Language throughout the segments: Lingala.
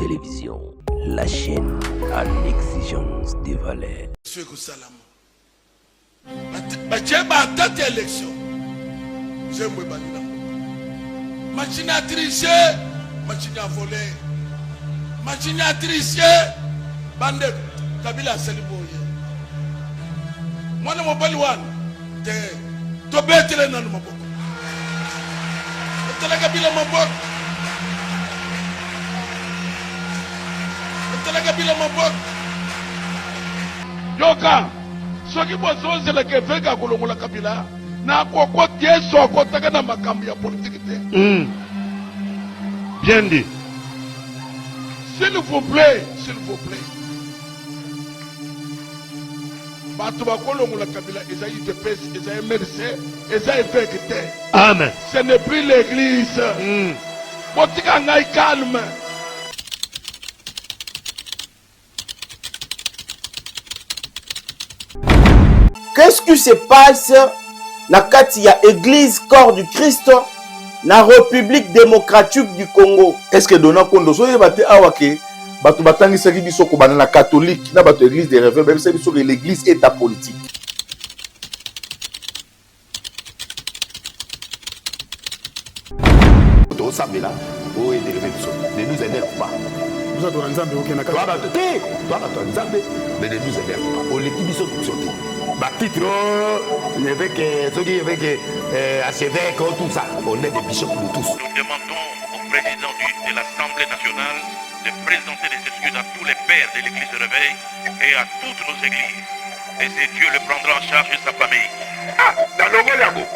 Télévision, la chaîne à l'exigence des valeurs. Machine à tricher, machine à voler, machine à tricher, bande Kabila Saliboye. Moi na mobile one, to betere na mobile. Tala Kabila mobile. Tala Kabila mobile. Yoka, soki bozo zela ke veka kolongola Kabila. Na koko tieso kotaka na makambi ya politique te. Bien dit. S'il vous plaît, s'il vous plaît. Bato bakolongola Kabila ezali UDPS, ezali MRC, ezali FKT. Amen. Ce n'est plus l'église. Botika ngai calme. Qu'est-ce qui se passe na kati ya église corps du Christ na République démocratique du Congo? Est-ce que dona kondo so yebate awake bato batangisaki biso ko bana na catholique na bato église des réveils même biso que l'église est ta politique. To sabela o et dérivé biso. Ne nous énerve pas. Nous avons Nzambe aucun na Toi bato Nzambe mais ne nous énerve pas. O leki biso biso. Bah titre avec archevêque tout ça. On est des bishops nous tous. Nous demandons au président de l'Assemblée nationale de présenter des excuses à tous les pères de l'église de réveil et à toutes nos églises. Et c'est Dieu le prendra en charge de sa famille. Ah, dans le Goliago.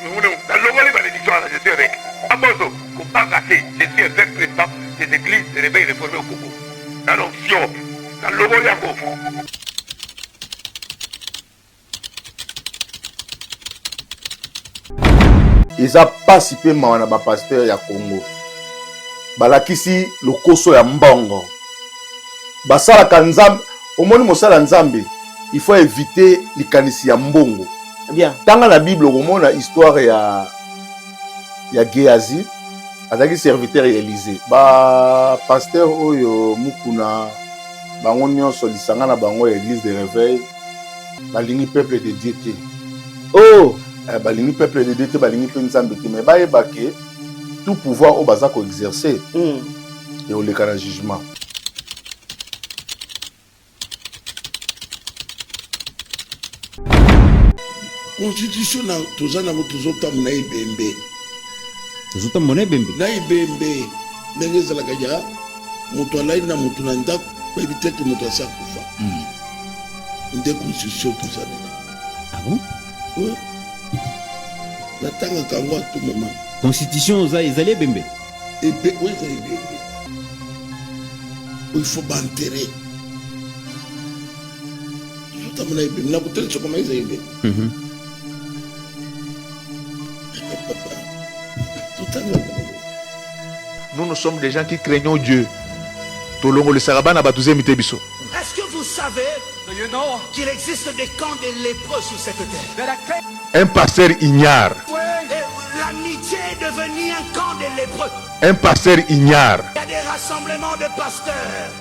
Dans le Goliago, je suis avec. Amozo, pour pas rater, je suis avec président des églises de réveil réformées au Congo. Dans l'onction, dans le Goliago. Ils ont participé à la pasteur ya Congo. Balakisi lokoso ya mbongo. Basala kanzambe, omoni mosala nzambe, il faut éviter likanisi ya mbongo. Bien. Dans la Bible, on a histoire ya Géasi, avec serviteur Élisée. Ba pasteur oyo mukuna bango nyonso lisanga na bango église de réveil, balingi peuple de Dieu te. Oh, balingi peuple de Dieu te balingi pe nzambe te mais bayeba ke tout pouvoir au baza ko exercer et au le kana jugement. Constitution na tozana mo tozotam na ibembe. Tozotam mona ibembe. Na ibembe ndenge ezalaka ya moto alai na moto na ndako bayebi te ke moto asa kufa. Nde constitution tozana. Ah bon? Oui. Natanga kango à tout moment. Constitution ezali ebembe. Ebe oui ezali ebembe. Il faut banterrer. Tozotam na ibembe na kotela chokoma ezali ebembe. Nous sommes des gens qui craignons Dieu. Tolongo le sarabana batouze mitebiso. Est-ce que vous savez qu'il existe des camps de lépreux sur cette terre? Un pasteur ignare. L'amitié est devenue un camp de lépreux. Un pasteur ignare. Il y a des rassemblements de pasteurs.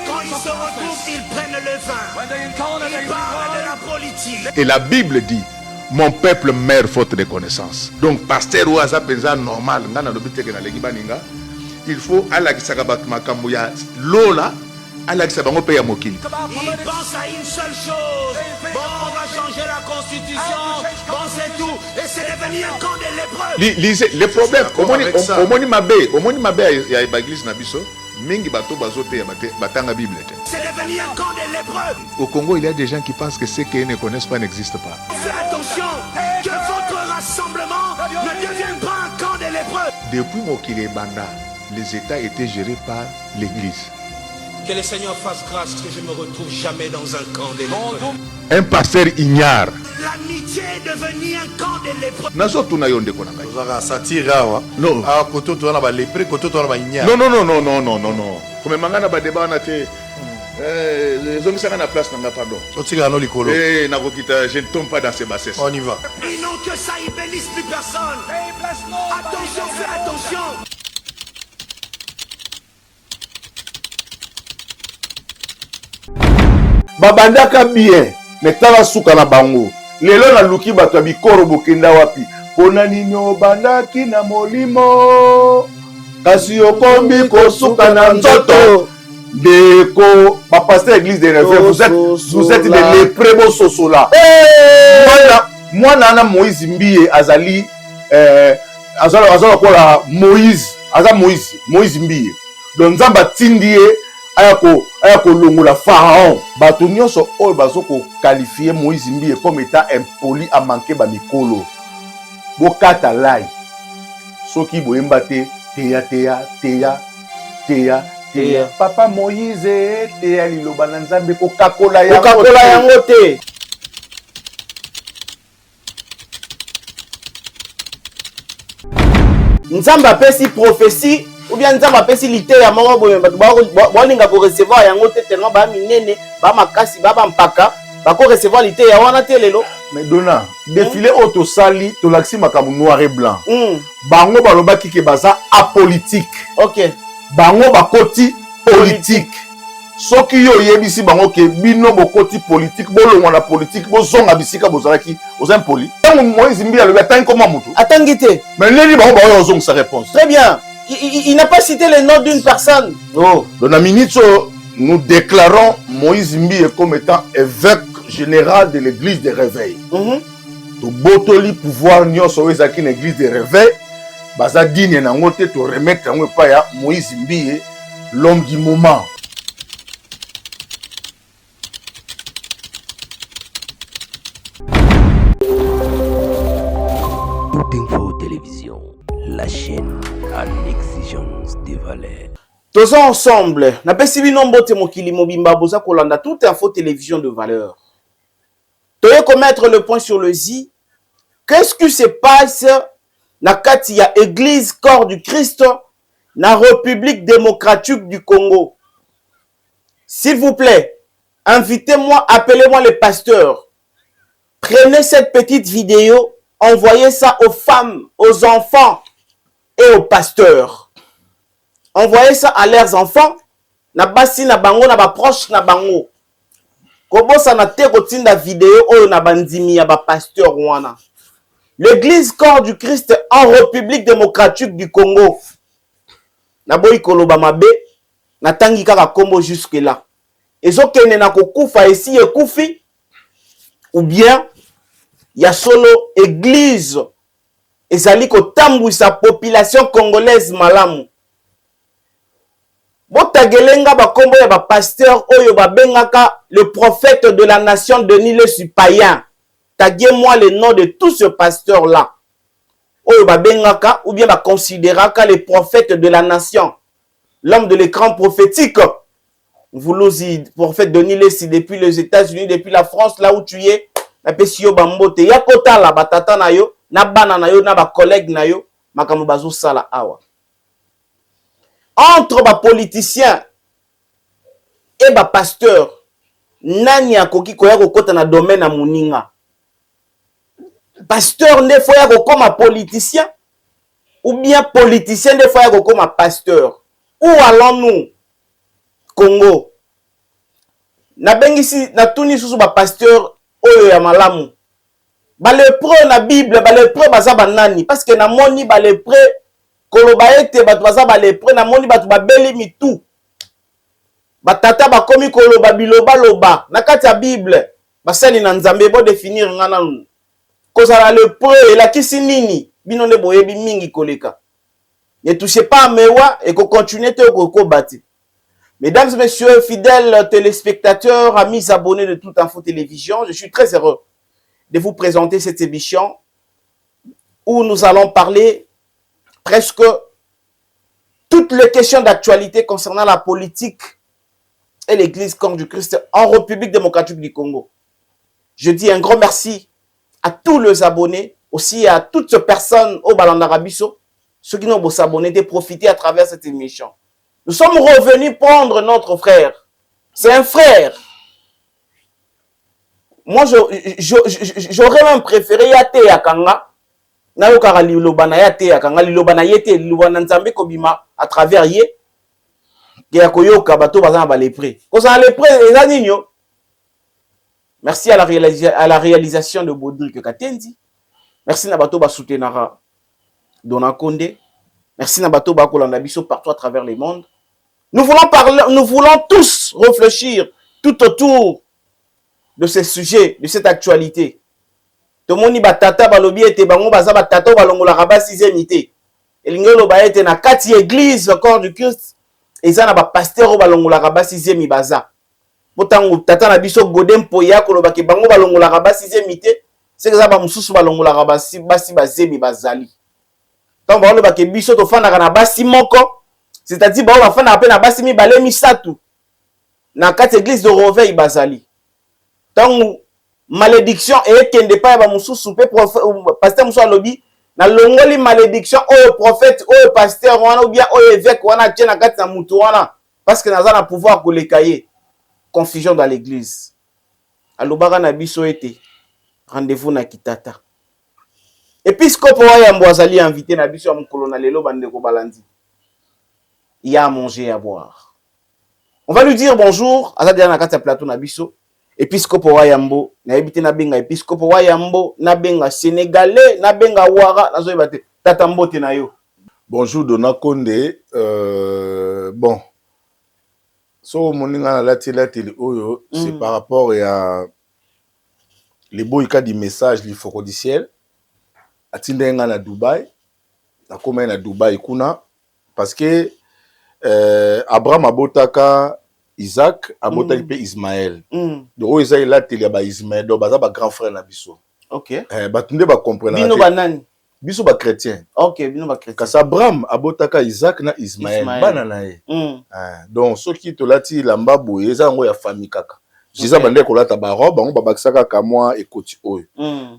Quand ils se retrouvent, ils prennent le vin. Ils parlent de la politique. Et la Bible dit, mon peuple meurt faute de connaissance. Donc, pasteur ou asa penza normal, il faut alakisaka bato makambo ya lola, alakisa bango pe ya mokili. Ils pensent à une seule chose. Bon, on va changer la constitution. Bon, c'est tout. Et c'est devenu un camp de lépreux. Lisez, le problème, omoni mabe ya église na biso, mingi bato bazote ya batanga Bible. C'est devenu un camp de lépreux. Au Congo, il y a des gens qui pensent que ce qu'ils ne connaissent pas n'existe pas. Faites attention que votre rassemblement ne devienne pas un camp de lépreux. Depuis Mokili Banda, les États étaient gérés par l'Église. Que le Seigneur fasse grâce que je ne me retrouve jamais dans un camp de lépreux. Un pasteur ignare. L'amitié est devenue un camp de lépreux. Nazotuna yo ndeko na ngai. Ozaka satira wa. Non. Ah koto to na ba lépreux, koto to na ba ignare. Non. Comme mangana ba débat na te. Zongisanga na place na pardon. Otika no likolo. Nakokita, je ne tombe pas dans ces bassesses. On y va. Ils n'ont que ça, ils bénissent plus personne. Attention, fais attention. babandaka bien mais tala suka na bango lelo na luki bato ya bikoro bokenda wapi pona nini obandaki na molimo kasi okombi kosuka na nzoto ndeko bapaster église de réveil vous êtes des lépreux bososola mwana na Moïse Mbiye azali azala kola Moïse Mbiye donc nzamba atindi ye aya kolongola pharaon bato nyonso oyo bazokoqualifie Moïse Mbiye comme étant impoli amanke bamikolo bokata lai soki boyemba te teya papa Moïse teya liloba na nzambe kokakola yango te. Nzamba apesi prophétie ou bien nzamba apesi liteya moko boye bato balinga ko recevoir yango te tellement ba minene ba makasi ba mpaka bako recevoir liteya wana te lelo. Mais dona défilé auto sali to laksi makamu noir et blanc bango balobaki ke baza apolitique. OK bango bakoti politique soki yo yebisi bango ke bino bokoti politique bolongwa na politique bozonga bisika bozalaki oza impoli tango Moïse Mbiye alobi atangi koma mutu atangi te mais neni bango baoyo ozonga sa réponse. Très bien, il n'a pas cité le nom d'une personne. Oh dans la minute nous déclarons Moïse Mbiye comme étant évêque général de l'église de réveil. To botoli pouvoir nyonso ezaki na église de réveil baza digne nango te to remettre yango epai ya Moïse Mbiye l'homme du moment. Tout Info Télévision, la chaîne à l'exigence des valeurs. Tous ensemble, na pesi bino mbote mokili mobimba boza kolanda Tout Info Télévision de valeur. Toye commettre le point sur le Z. Qu'est-ce qui se passe na kati ya Église Corps du Christ na République démocratique du Congo? S'il vous plaît, invitez-moi, appelez-moi le pasteur. Prenez cette petite vidéo, envoyez ça aux femmes, aux enfants et aux pasteurs. Envoyez ça à leurs enfants, na basi na bango, na ba proche na bango. Kobosa na te kotinda vidéo oyo na bandimi ya ba pasteur wana. L'église Corps du Christ en République démocratique du Congo. Na boyi koloba mabe, na tangi kaka kombo jusque là. Ezokene na kokufa esi ekufi ou bien ya solo église ezali kotambwisa population congolaise malamu. Botagelenga ba kombo ya ba pasteur oyo ba bengaka le prophète de la nation Denis le Païen. Taguez-moi le nom de tout ce pasteur là. Oyo ba bengaka ou bien ba considéraka le prophète de la nation. L'homme de l'écran prophétique. Vous l'osez, prophète Denis Lessi depuis les États-Unis, depuis la France, là où tu es. Na pesio bambote ya kota la batata na yo, na bana na yo, na ba collègue na yo, makambo bazo sala awa. Entre ba politiciens et ba pasteur, nani akoki koya kokota na domaine na muninga. Pasteur ne faut ya kokoma politicien ou bien politicien ne faut ya kokoma pasteur. Où allons-nous? Congo. Na bengisi na tuni susu ba pasteur oyo ya malamu. Ba lépreux na Bible, ba lépreux baza banani parce que na moni ba lépreux koloba ete batu baza ba lépreux na moni batu ba beli mitu. Ba tata ba komi koloba biloba loba na kati ya Bible. Ba sali na nzambe bo définir ngana nu. Kozala lépreux et la kisi nini bino ne boyebi mingi koleka. Ne touchez pas à mewa et ko continuer te ko bati. Mesdames et messieurs, fidèles téléspectateurs, amis abonnés de Tout Info Télévision, je suis très heureux de vous présenter cette émission où nous allons parler presque toutes les questions d'actualité concernant la politique et l'Église Corps du Christ en République démocratique du Congo. Je dis un grand merci à tous les abonnés, aussi à toutes ces personnes au Balandarabiso, ceux qui n'ont pas s'abonner, de profiter à travers cette émission. Nous sommes revenus prendre notre frère. C'est un frère. Moi, j'aurais même préféré Yate Yakanga. Na yokara lilobana Yate Yakanga. Lilobana Yete, lilobana Nzambe Kobima à travers Ye. Ki yakoyoka bato bazana ba lepre. Kosa lepre, eza ninyo. Merci à la réalisation de Baudric Katendi. Merci à Bato Basoutenara Dona Condé. Merci à Bato Bakolanda Biso partout à travers le monde. Nous voulons tous réfléchir tout autour de ce sujet, de cette actualité. Tout le monde batata balobi ete bango baza batata balongola raba 6e unité. Elingelo ba ete na kati église le corps du Christ eza na ba pasteur balongola raba 6e ibaza. Botango tata na biso godem poya koloba ke bango balongola raba 6e unité, c'est que ça ba mususu balongola raba basi bazemi bazali. Tant ba loba ke biso to fanda na basi moko, c'est-à-dire ba ba fanda pe na basi mi balé misatu. Na kati église de Roveil bazali. Tant malédiction et kende pa ba mususu pe pasteur mususu alobi na longoli malédiction au prophète au pasteur wana ou bien au évêque wana tient kati na mutu wana parce que naza na pouvoir ko lekaye confusion dans l'église. Alobaka na biso ete rendez-vous na kitata. Épiscope Wayambo azali invité na biso ya mukolo na lelo bandeko balandi. Il y a à manger et à boire. On va lui dire bonjour azali na kati ya plateau na biso. Épiscope Wayambo, na ebité na benga épiscope Wayambo, na benga sénégalais, na benga wara, na zoyeba te tata mbote na yo. Bonjour Dona Condé. Bon. So moninga na lati oyo, c'est par rapport à les beaux cas du message li fokodiciel. Atindenga na Dubaï. Na koma na Dubaï kuna parce que Abraham abotaka Isaac abotaki pe Ismaël. Donc eza ila teli ba Ismaël do baza ba grand frère na biso. OK. Batunde ba comprendre. Bino banani? Biso ba chrétien. OK, bino ba chrétien. Kasi Abraham abotaka Isaac na Ismaël bana na ye. Donc ceux qui tolati lamba boye eza ngo ya famille kaka. Jiza bande kolata ba robe bango babakisaka ka moi ekoti oyo.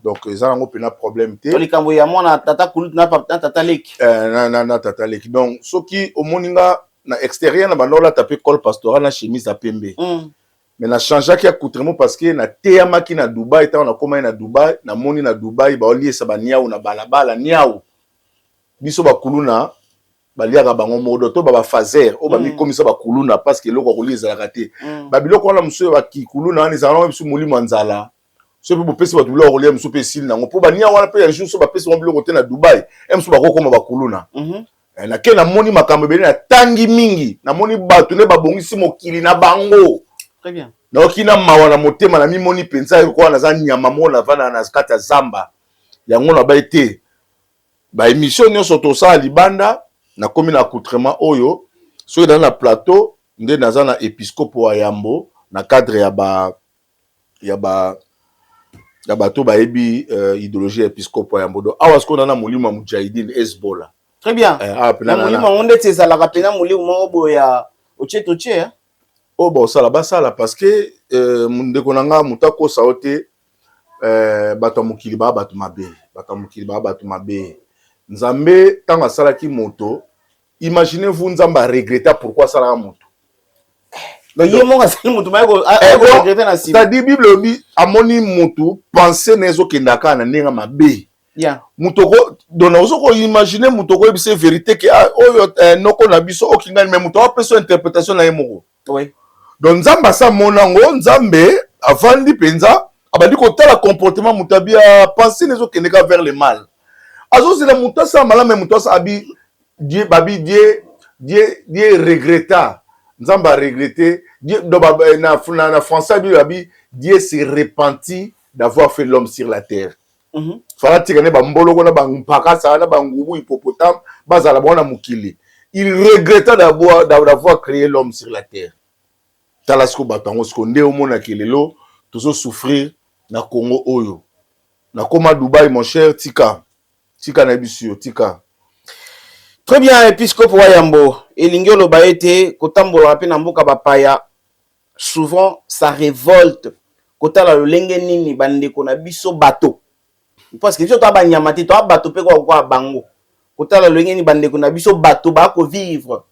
Donc eza ngo pena problème te. Tolikambo ya mwana tata kulut na tata leki. Na tata leki. Donc ceux qui au moninga na extérieur na bandola tapé col pastoral na chemise à pembe. Mais na changeaki accoutrement parce que na teyamaki na Dubaï tant na koma na Dubaï na moni na Dubaï ba olié sa ba niaou na balabala niaou. Biso ba kuluna ba liaka bango modo to ba fazer o ba mi komisa ba kuluna parce que loko koliza la raté. Ba biloko na muso ba ki kuluna ni zalama biso muli manzala. So pe bo pesi ba tubula ko lia muso pe sil na ngo po ba nia wana pe un jour so ba pesi mo biloko te na Dubaï. Em so ba ko koma ba kuluna. Na ke na moni makambo bele na tangi mingi na moni batu ne babongisi mokili na bango. Très bien. Na okina mawa na motema na mi moni penza ko na za nyama mona vana na skata zamba. Yango na ba été ba émission nyonso to sa libanda na komi na accoutrement oyo so dans la plateau nde naza na épiscope Wayambo na cadre ya bato ba ebi idéologie épiscope Wayambo do awasko na molimo mujahidin Hezbollah. Très bien. Na molimo onde tezala ka pena molimo moko ya oche hein. Oh bon ça là parce que ndeko nanga mutako saote bato mukili ba bato mabe nzambe tanga salaki moto imaginez-vous nzamba regretter pourquoi ça la moto donc yemo ka sali moto ba ko regretter na si c'est-à-dire bible bi amoni moto penser nezo kendaka na nenga mabe ya moto ko dona ozo ko imaginer moto ko ebise vérité que oyo noko na biso okingani mais moto a personne interprétation na yemoko. Oui. Donc nzamba sa monango nzambe avandi penza abandi ko tala comportement mutabia penser nezo kendeka vers le mal. Azo c'est la mutasa mala mais mutasa abi Dieu babi Dieu regretta nzamba regretter Dieu na français babi Dieu s'est repenti d'avoir fait l'homme sur la terre. Fala tikane ba mboloko na ba mpaka sa na ba ngubu hippopotame bazala bona mukili. Il regretta d'avoir créé l'homme sur la terre. Talasko batango skonde omona kelelo tozo souffrir na Congo oyo. Na koma Dubaï mon cher tika na bisio tika. Très bien épiscope Wayambo elingi oloba ete kotambola pe na mboka bapaya souvent ça révolte kotala lolenge nini bandeko na biso bato parce que biso to banyama te to bato pe kwa bango kotala lolenge ni bandeko na biso bato ba ko vivre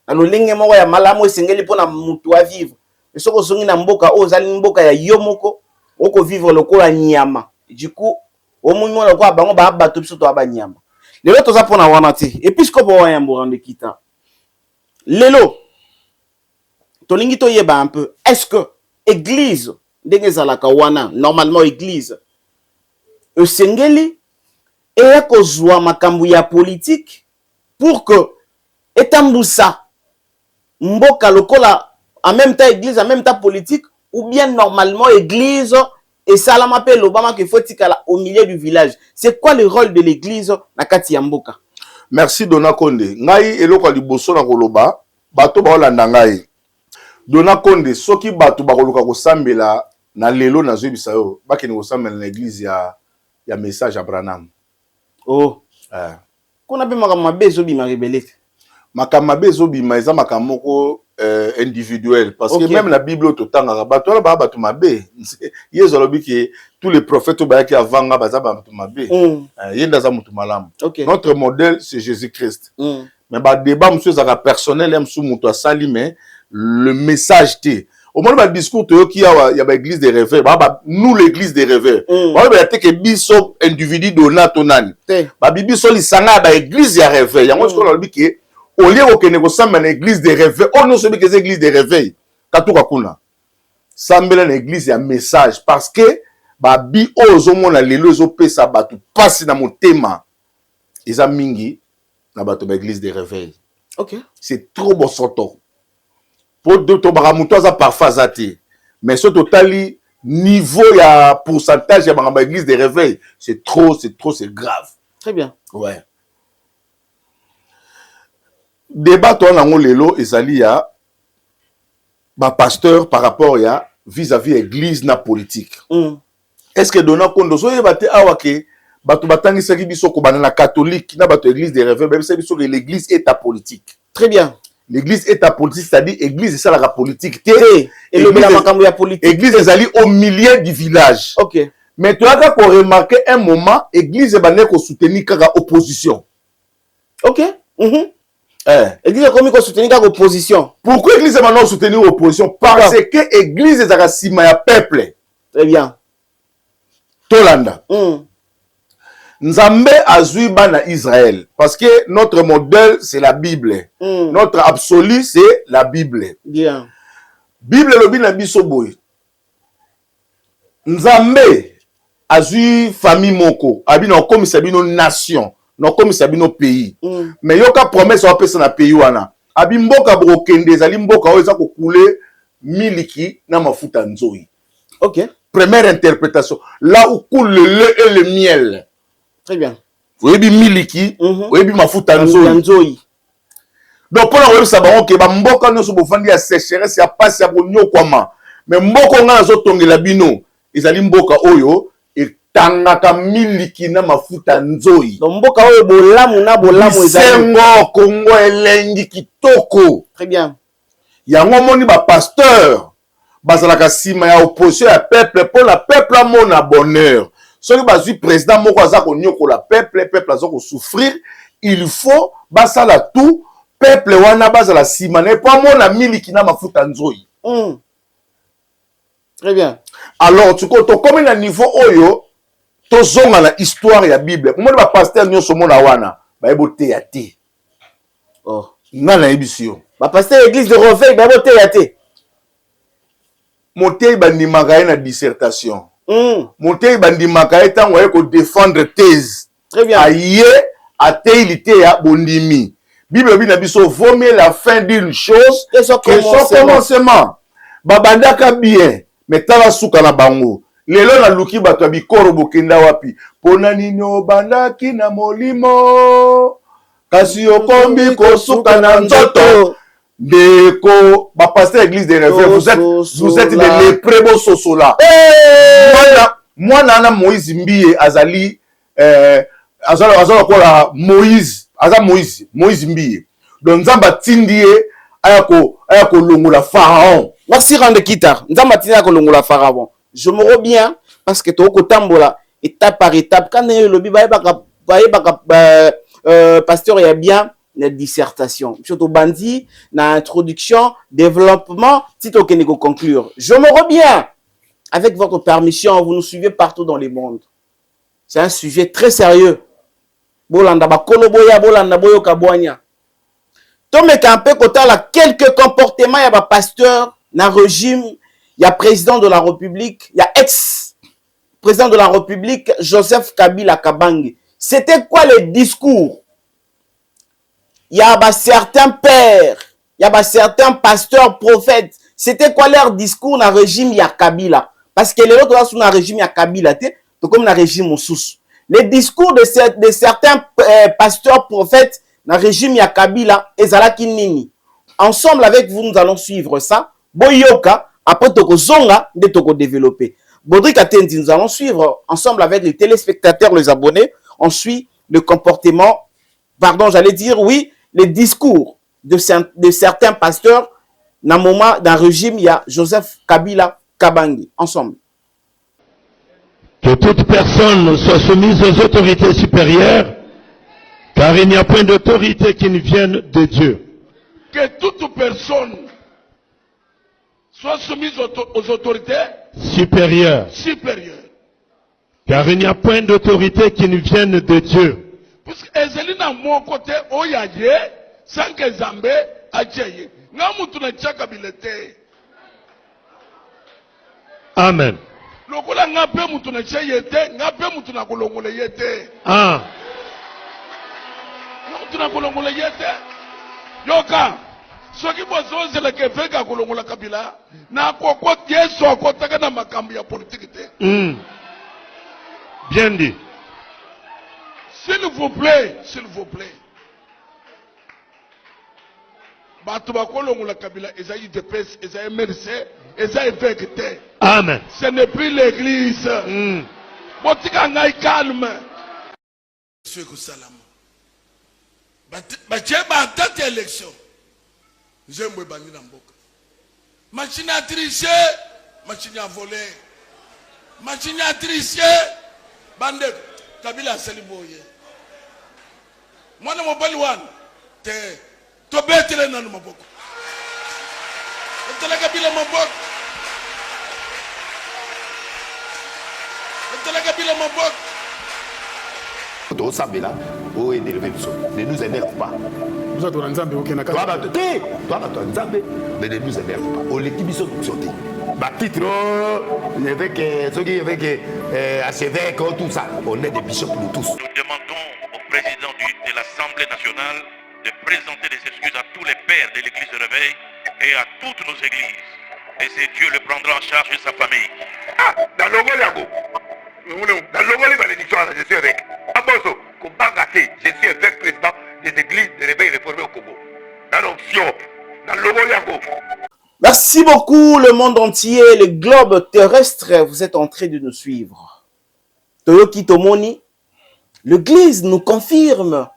na lolenge moko ya malamu esengeli pona mutu a vivre soko songi na mboka o zali mboka ya yo moko oko vivre lokola nyama du coup au moment là quoi bango ba bato biso to banyama lelo toza pona wana te épiscope Wayambo rende kita lelo tolingi to yeba un peu est-ce que église ndenge ezalaka wana normalement église esengeli eya kozwa makambo ya politique pour que etambusa mboka lokola en même temps église en même temps politique ou bien normalement église et salama pe lobama qu'il faut tikala au milieu du village. C'est quoi le rôle de l'église na kati ya mboka? Merci Dona Konde. Ngai eloko liboso na koloba bato ba olanda ngai. Dona Konde soki bato ba koluka kosambela na lelo na zebisa yo bakeni kosambela na église ya message à Branham. Oh. Kuna pe makambo bezo bima rebelete. Makambo bezo bima eza makambo moko individuel parce que même la Bible totanga bato la bato mabe yezo lobi que tous les prophètes ba ki avanga baza bato mabe yenda za mutu malamu. Notre modèle c'est Jésus-Christ. Mais ba débat monsieur za personnel em sou mutu asali mais le message té au moins ba discours to ki ya ba église des rêveurs nous l'église des rêveurs ba te que biso individu donato nani ba bibiso lisanga ba église ya rêveurs yango ce lobi que au lieu au Kenya, une église de réveil. Oh non, c'est une église de réveil. Katuka kuna. Sambela une église de message. Parce que, babi ozo mona lelo zo pesa batu passe na motema. Eza mingi na batu ba église de réveil. OK. C'est trop bon soto. Pour de to baramuto za parfois zati. Mais ce totali niveau ya pourcentage ya ba église de réveil, c'est grave. Très bien. Ouais. Débat ton nango lelo ezali ya ba pasteur par rapport ya vis-à-vis église na politique. Est-ce que Dona Kondo so yebate awa ke bato batangisa ki biso ko banana catholique na bato église des rêves même c'est biso que l'église est ta politique. Très bien. L'église est ta politique, c'est-à-dire église c'est ça la politique. Et le makambo ya politique. Église ezali au milieu du village. OK. Mais tu as qu'à remarquer un moment église bané ko soutenir kaka opposition. OK. Église a commis qu'on soutenir l'opposition. Pourquoi l'église est maintenant soutenir l'opposition? Parce que l'église est à sima ya peuple. Très bien. Tolanda. Nzambe azui bana Israël. Parce que notre modèle, c'est la Bible. Notre absolu, c'est la Bible. Bien. Bible lobi na biso boy. Nzambe azui famille moko. Abi na komi sabino nation. Non comme ça bino pays mais yoka promesse on peut na pays wana abi mboka brokende ezali mboka oza ko couler miliki na mafuta nzoi. OK. Première interprétation là où coule le lait et le miel. Très bien. Oyebi miliki oyebi mafuta nzoi. Donc pour la ça ba OK ba mboka no so bofandi ya sécheresse ya passe ya bonyo kwama mais mboka nga zo tongela bino ezali mboka oyo tangaka miliki na mafuta nzoi. Donc mboka oyo bolamu na bolamu ezali. Sengo Kongo elengi kitoko. Très bien. Yango moni ba pasteur bazalaka sima ya opposition ya peuple pour la peuple amona bonheur. Soki bazui président moko aza ko nyokola peuple aza ko souffrir, il faut basala tout peuple wana bazala sima ne pas mona miliki na mafuta nzoi. Très bien. Alors tu ko to comme na niveau oyo tozonga na histoire ya Bible. Comment ba pasteur nyonso mona wana ba ebote ya te. Oh, ngana ebisio. Ba pasteur église de Réveil ba ebote ya te. Montei bandimaka na dissertation. Montei bandimaka etango ya ko défendre thèse. Très bien. Aye ateilité ya bondimi. Bible bina biso vaut mieux la fin d'une chose que son commencement. Babandaka bien, mais tala suka na bango. Lelo na luki bato ya bikoro bokenda wapi pona nini obandaki na molimo kasi okombi kosuka na nzoto ndeko ba pasteur église des rêves vous êtes des lépreux bososola mwana na Moïse mbiye azali azala kola Moïse mbiye donc nzamba tindie ayako longola pharaon. Merci rendre kita nzamba tindie ayako longola pharaon. Je me rends bien parce que tu as étape par étape. Quand le pasteur, il y a bien la dissertation. Surtout bandi, la introduction, développement, si tu as conclure. Je me rends bien. Avec votre permission, vous nous suivez partout dans le monde. C'est un sujet très sérieux. Bolanda ba koloboya, bolanda boyo kabwanya. Tomeka un peu kota la quelques comportements ya ba pasteur na régime il y a président de la République, il y a ex-président de la République, Joseph Kabila Kabange. C'était quoi les discours? Il y a certains pères, il y a certains pasteurs, prophètes. C'était quoi leur discours dans le régime ya Kabila? Parce que les autres sont dans le régime ya Kabila, comme dans le régime sous. Les discours de certains pasteurs, prophètes dans le régime ya Kabila, ezalaki nini. Ensemble avec vous, nous allons suivre ça. Boyoka, après toko zonga, de toko développer. Baudry Katendi, nous allons suivre ensemble avec les téléspectateurs, les abonnés. On suit le comportement, pardon, j'allais dire, oui, les discours de certains pasteurs dans le régime, il y a Joseph Kabila Kabange. Ensemble. Que toute personne soit soumise aux autorités supérieures, car il n'y a point d'autorité qui ne vienne de Dieu. Que toute personne soit soumise aux autorités supérieures, car il n'y a point d'autorité qui ne vienne de Dieu. Parce que Ezelina mon côté oyaye sans que Zambé ajaye. Ngamutu na chaka bilete. Amen. Lokola ngape mutu na chayete, ngape mutu na kolongole yete. Ah. Mutu na kolongole yete. Yoka. Soki bozo zela ke veka kolongola Kabila na koko Yesu akotaka na makambo ya politique te. Bien dit. S'il vous plaît. Batu bakolongola Kabila ezayi DPS, ezayi MRC, ezayi vekete. Amen. Ce n'est plus l'église. Botika ngai calme. Monsieur Koussalam. Bacheba date élection. J'aime bandi na mboka. Machine à tricher, machine à voler. Machine à tricher, bande Kabila seliboye. Mwana mobali wan te to betele na maboko. Tele Kabila maboko. Tele Kabila maboko. To sabela o énervé ne nous énerve pas. Nous avons Nzambe au Kenya. Toi Nzambe mais ne nous énerve pas. On l'équipe sont sortis. Bah titre avec ceux qui avec archevêque tout ça. On est des bishops nous tous. Nous demandons au président de l'Assemblée nationale de présenter des excuses à tous les pères de l'église de réveil et à toutes nos églises. Et c'est Dieu le prendra en charge de sa famille. Ah, dans le Goliago. Dans le Goliago, je suis avec. Aboso, je suis avec président des églises de réveil réformées au Congo. Dans l'option, dans le Goliago. Merci beaucoup, le monde entier, le globe terrestre, vous êtes en train de nous suivre. Toyoki Tomoni, l'église nous confirme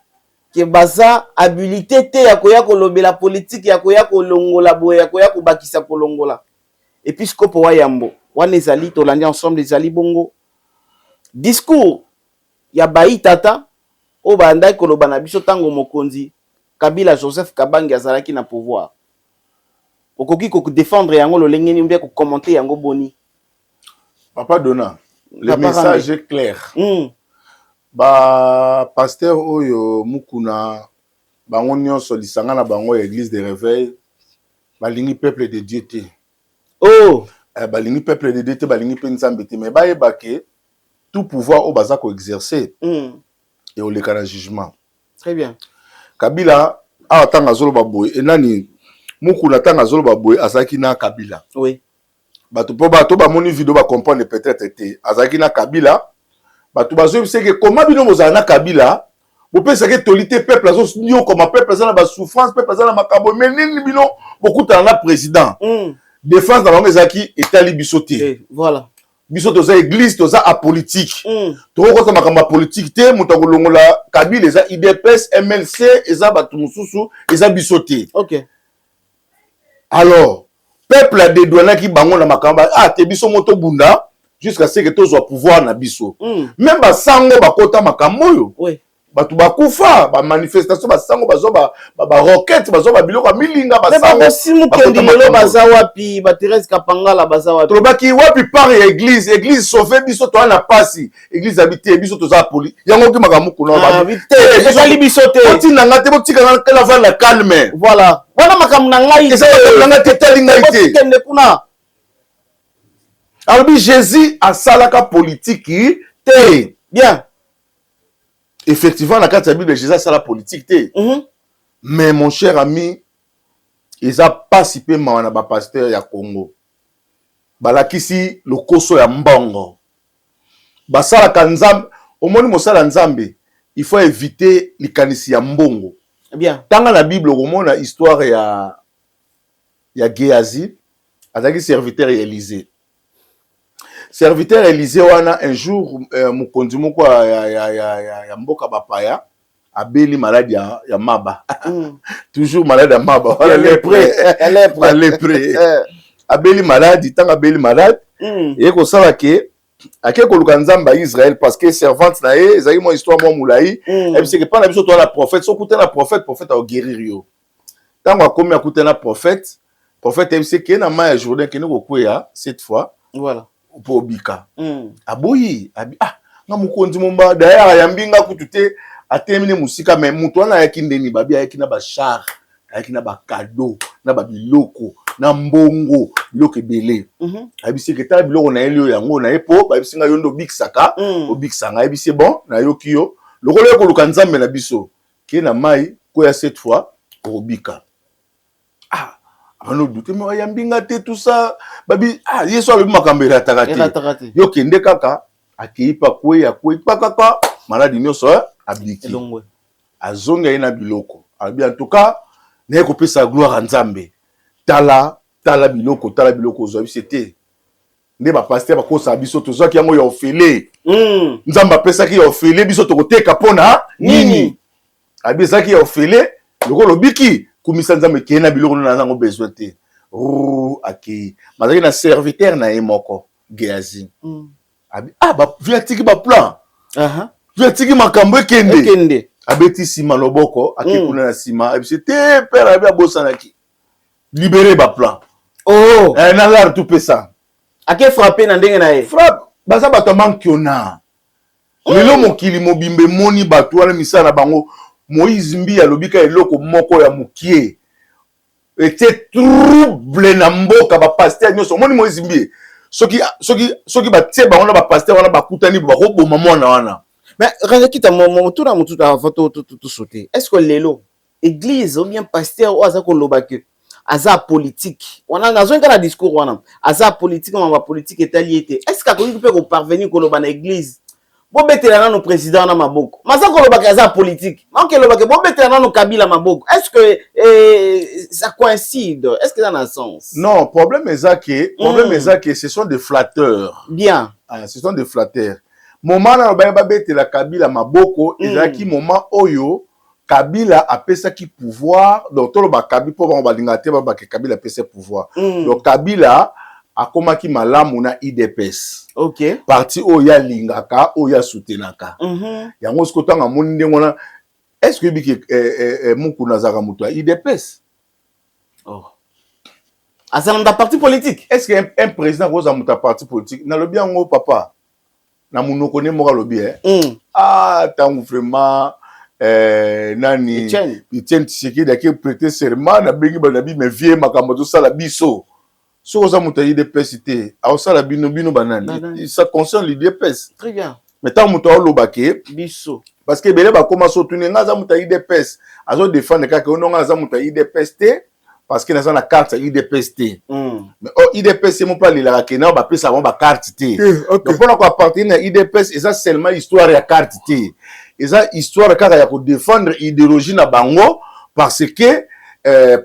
que baza habilité te ya koya kolobela politique ya koya kolongola boye ya koya kobakisa kolongola. Episcope wa Yambo, wana ezali tolandi ensemble ezali bongo. Discours ya bayi tata o bandai koloba na biso tango mokonzi Kabila Joseph Kabange azalaki na pouvoir. Okoki ko défendre yango lo lengeni mbia ko commenter yango boni. Papa Dona, le message est clair. Ba pasteur oyo mukuna bango nyonso lisanga na bango église de réveil balingi peuple de Dieu te. Oh, balingi peuple de Dieu te balingi pe Nzambe te mais ba yebake tout pouvoir au baza ko exercer et au le jugement. Très bien. Kabila a tanga zolo baboy et nani mukuna tanga zolo baboy azaki na Kabila. Oui. Bato ba moni vidéo ba comprendre peut-être te azaki na Kabila. Bato bazo c'est que comment bino mozana Kabila vous pensez que tolité peuple azo nyo comme peuple azana ba souffrance peuple azana makambo mais nini bino beaucoup dans la président défense dans ezaki etali bisoté. Voilà. Biso toza église toza apolitique. Toko ko makambo politique te muta kolongola Kabila eza IDPS MLC eza bato mususu eza bisoté. OK. Alors peuple a dédouané qui bango na makambo te biso moto bunda jusqu'à ce que tous au pouvoir na biso. Même ba sango ba kota makambo yo. Oui. Batu ba kufa ba manifestation ba sango ba zo ba roquette ba zo ba biloko milinga ba sango. Mais si mu kendilo baza wapi ba Thérèse Kapangala baza wapi. Trobaki wapi par église sauvé biso to na pasi église habité biso to za poli. Yango ki makambo kuno ba. Biso li biso te. Oti na ngate botika na va la calme. Voilà. Wana makambo na ngai. Eza makambo na ngate tali ngai te. Kende kuna. Alors Jésus a salaka politique té. Bien. Effectivement, la carte de la Bible, Jésus a sala politique té. Mais mon cher ami, ils a participé à un pasteur ya Congo. Balakisi le koso ya mbongo. Basala kanzam, au moins mosala nzambe, il faut éviter les kanisi ya mbongo. Bien. Dans la Bible, au moins la histoire ya Géasi, avec serviteur Élisée. Serviteur Élisée wana un jour mukonzi moko ya mboka bapaya abeli malade ya maba. Toujours malade ya maba. Voilà lépreux. Abeli malade, tant abeli malade. Et ko sala ke ake ko lukanzamba Israël parce que servante na ye, ezali mo histoire mo moulayi, et puis c'est que pendant biso to la prophète, so kuta na prophète a guérir yo. Tango akomi akuta na prophète et c'est que na ma journée que nous koya cette fois. Voilà. Pour bika. Aboyi, na mukonzi momba d'ailleurs yambinga kutute atemine musika mais mutu wana yakindeni babi yakina ba char, yakina ba cadeau, na ba biloko, na mbongo, biloko ebele. Abisi ke ta biloko na elio yango na epo, babisi nga yondo bixaka, o bixanga abisi bon na yokiyo, lokolo ko lukanzambe na biso. Ke na mai ko ya cette fois au bika. On a douté, mais yambinga te tout ça. Babi, yeso le makambera takate. Yo kende kaka, akiipa kwe kaka, maladi nyoso abiki. Azonga ina biloko. Abi en tout cas, ne ko pesa gloire à Nzambe. Tala biloko zo c'était. Ne ba pasteur ba ko sa biso to zo ki yango ya ofele. Nzamba pesa ki ya ofele biso to ko teka pona nini. Abi za ki ya ofele, lokolo biki. Kumisa nzambe kena biloko na nango besoin te. Aki. Mazaki na serviteur na emoko Géasi. Abi ba viatiki ba plan. Viatiki makambo ekende. Abeti sima loboko, aki kuna na sima, abi c'était père abi abosanaki. Libérer ba plan. Na lar tout pesa. Ake frapper na ndenge na ye. Frappe. Baza bato mankiona. Lelo mokili mobimbe moni bato wala misala bango. Moïse Mbi alobika eloko moko ya mukie était trouble na mboka ba pasteur nyoso moni Moïse Mbi soki ba tie ba wana ba pasteur wana ba kutani ba roboma mwana wana mais rakita mutu na photo tout sauter est-ce que lelo église ou bien pasteur ou aza ko lobake aza politique wana nazo ngana discours wana aza politique ma politique etaliete est-ce que ko peut parvenir ko loba na église bo betela nano président na maboko mazako lobaka aza politique manke lobaka bo betela nano Kabila maboko est-ce que ça coïncide est-ce que ça a un sens non problème est que ce sont des flatteurs bien ce sont des flatteurs moment na ba betela Kabila maboko ezaki moment oyo Kabila a pesa ki pouvoir donc to loba Kabila po ba balinga te ba ke Kabila pesa pouvoir donc Kabila akomaki malamu na IDPS. OK. Parti oya lingaka, oya soutenaka. Yango skotanga moni ndengona. Est-ce que biki muku nazaka mutu IDPS? Azalanda parti politique. Est-ce que un président roza muta parti politique na lobi yango papa na munoko ne moka lobi tangu vraiment nani Etienne Tshisekedi qui prêter serment na bengi banabi mais vie makambo to sala biso. Si vous avez l'IDPS, ça concerne l'IDPS. Très bien. Mais tant que vous avez l'IDPS, parce que vous avez commencé à tourner, vous avez l'IDPS, vous avez défendu l'IDPS, parce que vous avez la carte IDPS. Mais l'IDPS, c'est pas l'IDPS, vous avez la carte. Donc, pour nous appartenir à l'IDPS, c'est seulement l'histoire de la carte. C'est l'histoire de défendre l'idéologie de Bango, parce que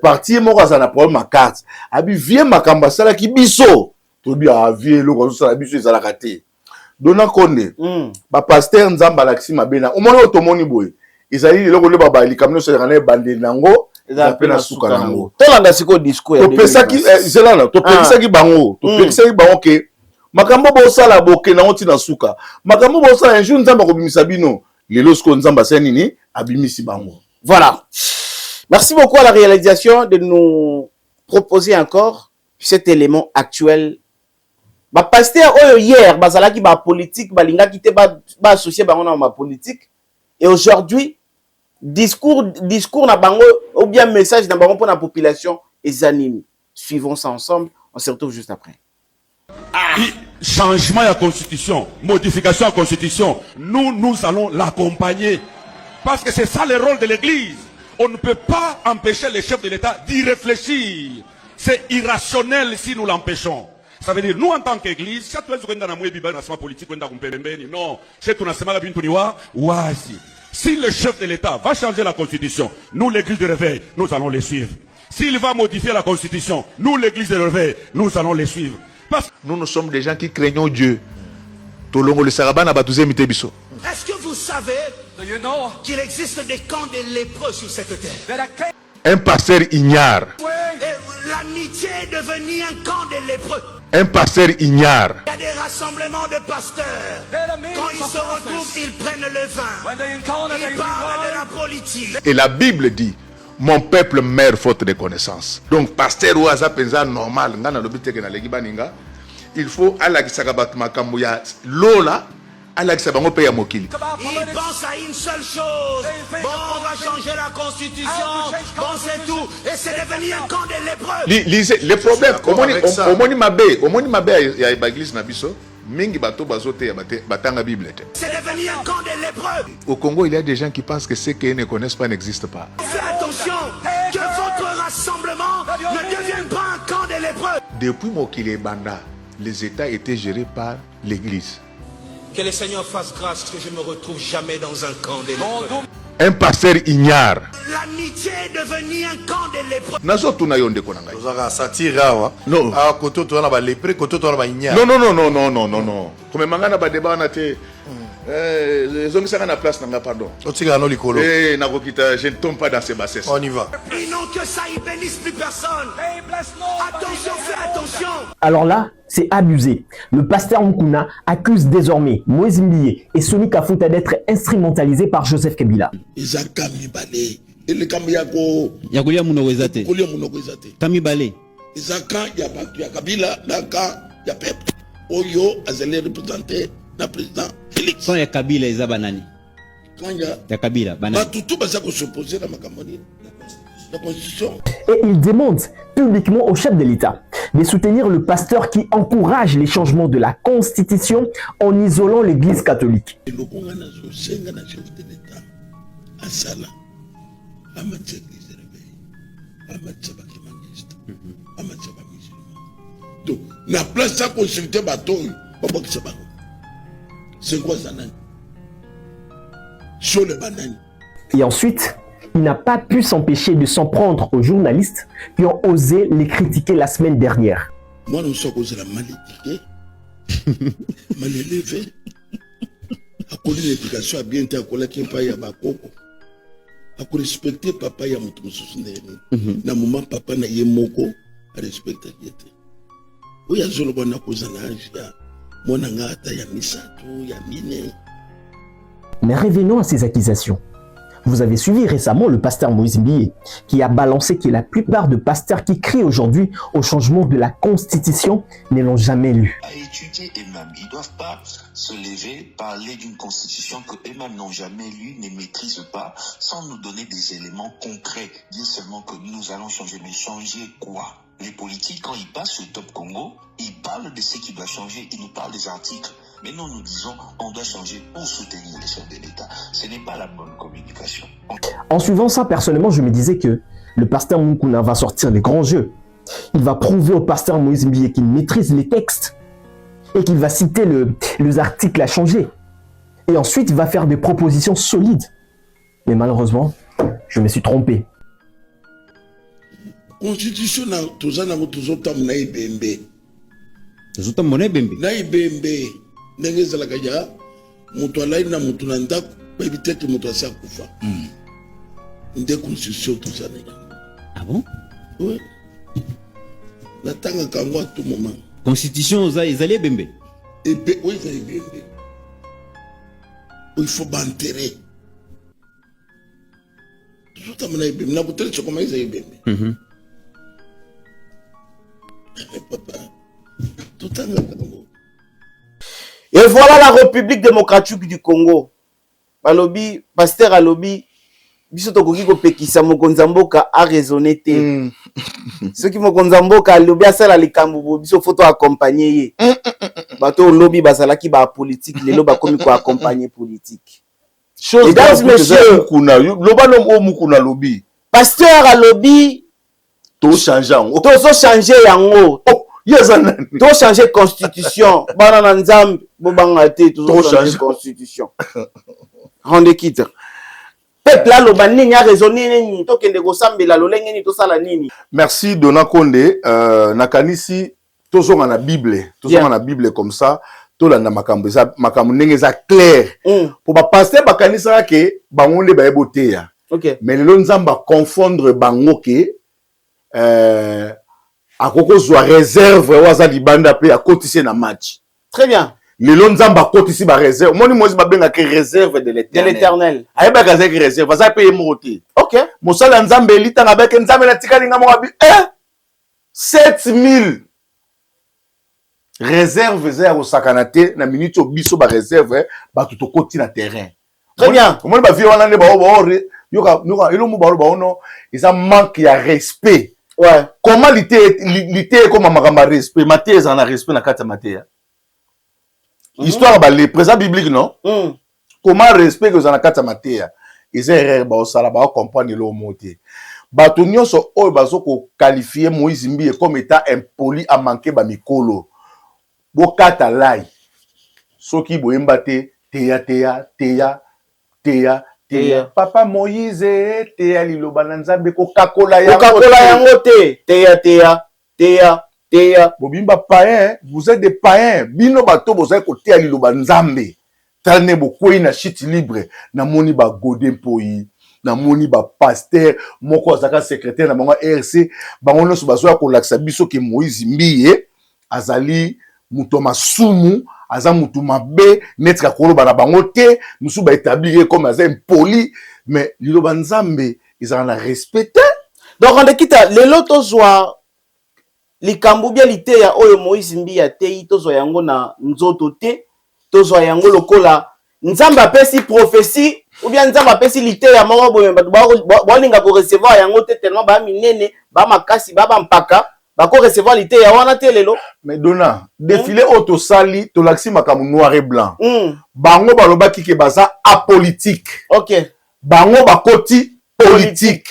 parti moko azana problème ma carte abi vie makamba sala ki biso to bi a vie loko sala biso ezala kate dona konde ba pasteur nzamba laksi mabena o mona otomoni boye ezali loko le baba likamno so kana bande nango eza pena suka nango to landa siko discours to pesa ki zelana to pesa ki bango ke makambo bo sala boke na oti na suka makambo bo sala un jour nzamba ko bimisa bino lelo sko nzamba senini abimisi bango voilà. Merci beaucoup à la réalisation de nous proposer encore cet élément actuel. Ba pasteur oyo hier bazala ki ba politique balinga ki te ba associé bango na ma politique et aujourd'hui discours na bango ou bien message na bango pour la population et anime. Suivons ça ensemble, on se retrouve juste après. changement à la constitution, modification à la constitution, nous allons l'accompagner. Parce que c'est ça le rôle de l'église. On ne peut pas empêcher les chefs de l'État d'y réfléchir. C'est irrationnel si nous l'empêchons. Ça veut dire, nous en tant qu'église, non, si le chef de l'État va changer la constitution, nous l'église de réveil, nous allons les suivre. S'il va modifier la constitution, nous l'église de réveil, nous allons les suivre. Parce que nous sommes des gens qui craignons Dieu. Est-ce que vous savez qu'il existe des camps de lépreux sur cette terre? Un pasteur ignare. L'amitié est devenue un camp de lépreux. Un pasteur ignare. Il y a des rassemblements de pasteurs. Quand ils se retrouvent, ils prennent le vin. Ils parlent de la politique. Et la Bible dit, mon peuple meurt faute de connaissance. Donc, pasteur ou azapenza normal, il faut à la Gisagabatmakambuya, Lola, à la Gisabangopeya Mokili. Ils pensent à une seule chose. Bon, on va changer la constitution. Bon, c'est tout. Et c'est devenu un camp de lépreux. Les problèmes, au moni mabe, il y a l'église Nabiso. Mingi bato bazote batanga Bible. C'est devenu un camp de lépreux. Au Congo, il y a des gens qui pensent que ce qu'ils ne connaissent pas n'existe pas. Faites attention que votre rassemblement ne devienne pas un camp de lépreux. Depuis Mokile Banda, les États étaient gérés par l'Église. Que le Seigneur fasse grâce que je ne me retrouve jamais dans un camp de lépreux. Un pasteur ignare. L'amitié est devenue un camp de lépreux. Non. Non. Comme mangana ba débat na te. Zongisaka na place nanga pardon. Je ne tombe pas dans ces bassesses. On y va. Et non que ça y bénisse plus personne. Attention, fais attention. Alors là, c'est abusé. Le pasteur Mukuna accuse désormais Moïse Mbiye et Soni Kafuta d'être instrumentalisés par Joseph Kabila. Yakulia munowezate. Kamibale. Izaka ya batu ya Kabila naka ya peuple. Oyo azali représenté na président Félix. Quand ya Kabila ezaba nani? Ya Kabila banani. Batutu baza ko s'opposer na makamoni la constitution. Et il demande publiquement au chef de l'État de soutenir le pasteur qui encourage les changements de la constitution en isolant l'église catholique. Donc, la place à consulter bateau, c'est quoi ça? Sur le banane. Et ensuite, il n'a pas pu s'empêcher de s'en prendre aux journalistes qui ont osé les critiquer la semaine dernière. Moi, nous sommes la mal éduqué, mal élevé. À cause de l'éducation, à bien été à cause de pas y a bakoko. À cause respecter papa y a mon na maman papa na yemoko à respecter qui était. Oui, à zolo bona cause na ya mona ngata ya misato ya mine. Mais revenons à ces accusations. Vous avez suivi récemment le pasteur Moïse Mbiye qui a balancé que la plupart de pasteurs qui crient aujourd'hui au changement de la constitution ne l'ont jamais lu. À étudier eux-mêmes, ils ne doivent pas se lever, parler d'une constitution que eux-mêmes n'ont jamais lue, ne maîtrisent pas, sans nous donner des éléments concrets. Dire seulement que nous allons changer, mais changer quoi? Les politiques, quand ils passent sur Top Congo, ils parlent de ce qui doit changer, ils nous parlent des articles. Mais nous, nous disons, on doit changer pour soutenir les chefs de l'État. Ce n'est pas la bonne communication. En suivant ça, personnellement, je me disais que le pasteur Mukuna va sortir des grands jeux. Il va prouver au pasteur Moïse Mbiye qu'il maîtrise les textes et qu'il va citer les articles à changer. Et ensuite, il va faire des propositions solides. Mais malheureusement, je me suis trompé. Constitution na tozana mo tozotam na ibembe. Tozotam mona ibembe. Na ibembe. Ndenge zalaka ya mutu alai na mutu na ndako éviter que mutu asa kufa. Nde constitution tozana ya. Ah bon? Oui. La tanga kango à tout moment. Constitution za ezali ibembe. Ebe oui za ibembe. Il faut banterrer. Tozotam na ibembe na butele chokoma za ibembe. Et voilà la République démocratique du Congo. Balobi, pasteur Alobi, biso tokoki kopekisa mokonza mboka a raisonné te. Ceux qui mokonza mboka Alobi asala likambo biso photo accompagner ye. bato lobby bazalaki ba politique lelo bakomi ko accompagner politique. Chose mesdames messieurs mukuna loba no mukuna lobby. Pasteur a lobby to changer yango. To so changer yango. To changer constitution. Bana na nzambe bo banga te to changer constitution. Rendez quitte. Peuple là loba nini a raisonné nini to kende ko sambela lolenge ni to sala nini. Merci Dona Konde nakanisi tozonga na Bible, tozonga na Bible comme ça, tolanda makambo ndenge za clair. Pour ba pasteur bakanisa ke bangonde ba eboteya. OK. Mais lelo nzamba confondre bango ke akoko zwa réserve waza libanda pe akotise na match. Très bien. Lelo nzamba akotisi ba réserve. Moni Moïse babenga ke réserve de l'éternel. De l'éternel. Ayeba kaza ke réserve, vaza pe moté. OK. Mosala nzambe elita na beke nzambe na tikali nga mo abi 7000 réserve za ko sakanate na minute obiso ba réserve ba tutokoti na terrain. Très bien. Comment ba vie wana ne ba yoka elo mo ba ono isa manque ya respect. Ouais. Comment lité comme makamba respect maté za na respect na kata maté. Histoire ba les présent biblique non? Comment respect que za na kata maté. Ils erreur ba osala ba comprendre le moté. Bato nyonso oyo bazo ko qualifier Moïse Mbiye comme étant impoli à manquer ba mikolo. Bokata lai. Soki boyemba te teya. Papa Moïse teya liloba na nzambe ko kakola yango te. Teya. Bobimba païen, vous êtes des païens. Bino bato bozai ko teya liloba nzambe. Tane bokwei na shit libre na moni ba godin poyi. Na moni ba pasteur moko azaka secrétaire na bango RC bango nyonso bazoya kolakisa biso ke Moïse Mbiye azali muto masumu aza mutu mabe netka koloba na bango te musu ba établir comme aza impoli mais liloba nzambe ezala na respecté. Donc on kita lelo tozwa likambo bia liteya oyo Moïse Mbiya te tozwa yango na nzoto te tozwa yango lokola nzambe apesi prophétie ou bien nzambe apesi liteya moko boye balinga ko recevoir yango te tellement ba minene ba makasi ba mpaka ba ko recevoir liteya wana te lelo. Mais Dona défilé auto sali to laxi makamu noir et blanc. Bango balobaki ke baza apolitique. OK. Bango bakoti politique.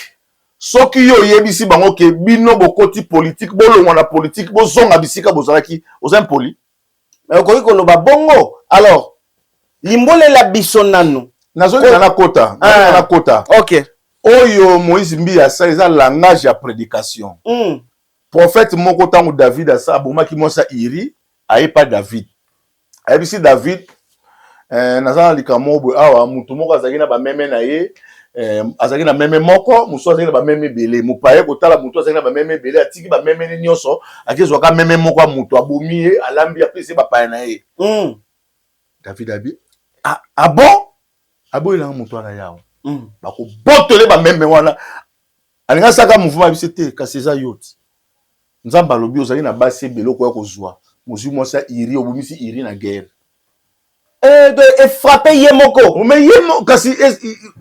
Soki yo yebisi bango ke bino bokoti politique bolongwa na politique bozonga bisika bozalaki oza impoli. Mais okoki koloba bongo. Alors limbole la bisonano nazoli na kota na kota. OK. Oyo Moïse Mbiya ça eza langage ya prédication. Prophète moko tango David asa abomaki mosa iri aye pas David. Ayebisi David nazana likamo bo awa mutu moko azaki na ba meme na ye azaki na meme moko muso azaki na ba meme belé mupaye kotala mutu azaki na ba meme belé atiki ba meme nyonso akezwa ka meme moko mutu abomi ye alambi apesi ba paye na ye. David abi ah bon abo ila mutu ana yawo bako botole ba meme wana alinga saka mouvement bisete kaseza yoti nzamba lobi ozali na basi beloko ya kozwa mozu mosa iri obumisi iri na guerre et frapper yemoko mais yemo kasi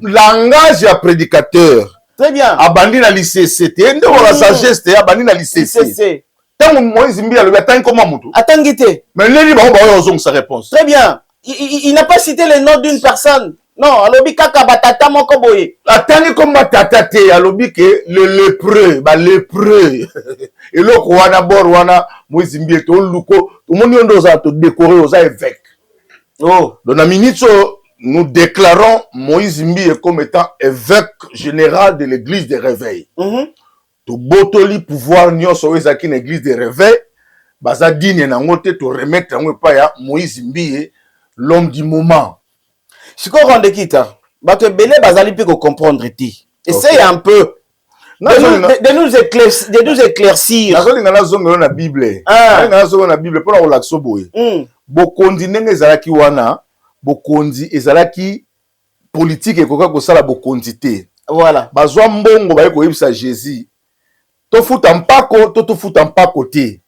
langage ya prédicateur. Très bien. Abandi na lycée te ndo la sagesse te abandi na lycée. Tant Moïse Mbiya lobi attend comment mutu atangite mais leli ba ozong sa réponse. Très bien. Il n'a pas cité le nom d'une personne. Non, alobi kaka batata moko boye. Attendez comme batata te alobi ke le lépreux, ba lépreux. Et le wana bor wana Moïse Mbiya to luko, tout monde ndo za to décorer aux évêques. Oh, dans la minute nous déclarons Moïse Mbiya comme étant évêque général de l'église des réveils. To botoli pouvoir nyonso ezaki na église des réveils, baza digne na ngote to remettre ngo pa ya Moïse Mbiya l'homme du moment. Si qu'on rende quitte, bato belé bazali pe ko comprendre ti. Essaye un peu de nous éclaircir. Nazoli ngala zongo na Bible. Ngala zongo na Bible pour la relaxo boye. Bokondi ndenge ezalaki wana, bokondi ezalaki politique ekoka ko sala bokondi te. Voilà. Bazwa mbongo ba ko yebisa Jésus. To futa mpako, to futa mpako te.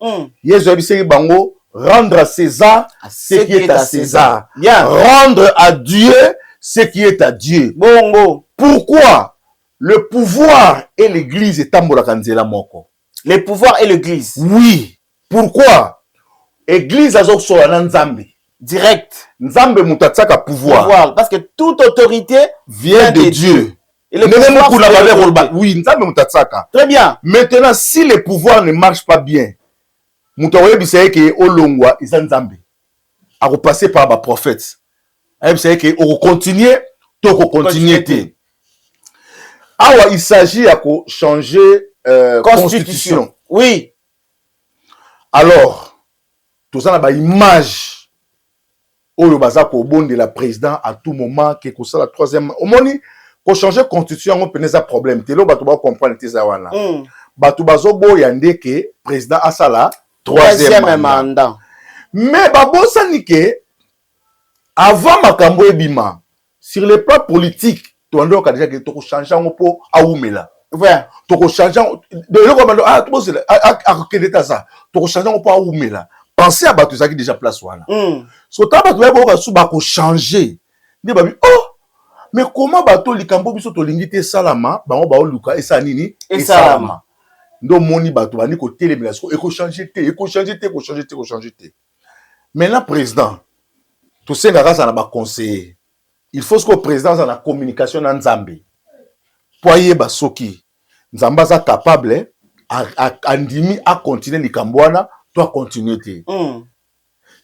Yesu yebiseki bango rendre à César ce qui est à César. Bien. Rendre à Dieu ce qui est à Dieu. Bongo. Pourquoi le pouvoir et l'église est ambola kanzela moko? Le pouvoir et l'église. Oui. Pourquoi église azosola na nzambe direct nzambe mutatsaka pouvoir parce que toute autorité vient de Dieu. Et le pouvoir, oui, nzambe mutatsaka. Très bien. Maintenant, si le pouvoir ne marche pas bien, mutawe bisaye ke olongwa isa nzambe. A repasser par ba prophète. A bisaye ke o continuer, to ko continuer. Awa il s'agit à changer constitution. Oui. Alors, tout ça na ba image oyo bazako bonde la président à tout moment que ça la troisième omoni ko changer constitution on peneza problème telo bato ba comprendre teza wana bato bazobo yande ke président asala troisième mandat mais babosani ke avant makambo ebima sur le plan politique to ando ka déjà que to ko changer on po aumela ouais to ko changer de yo ko to bo c'est a kedeta ça to ko changer on po aumela pensez à bato ça qui déjà place wana so ta bato ba su ba ko changer ndi ba oh mais comment bato likambo biso to lingite salama bango ba oluka esa nini et salama ndo moni bato bani ko telemela so e ko changer te maintenant président to senga ka na ba conseiller il faut que le président a la communication dans Nzambe poye ba soki Nzamba za capable andimi a continuer likambo wana to continuer te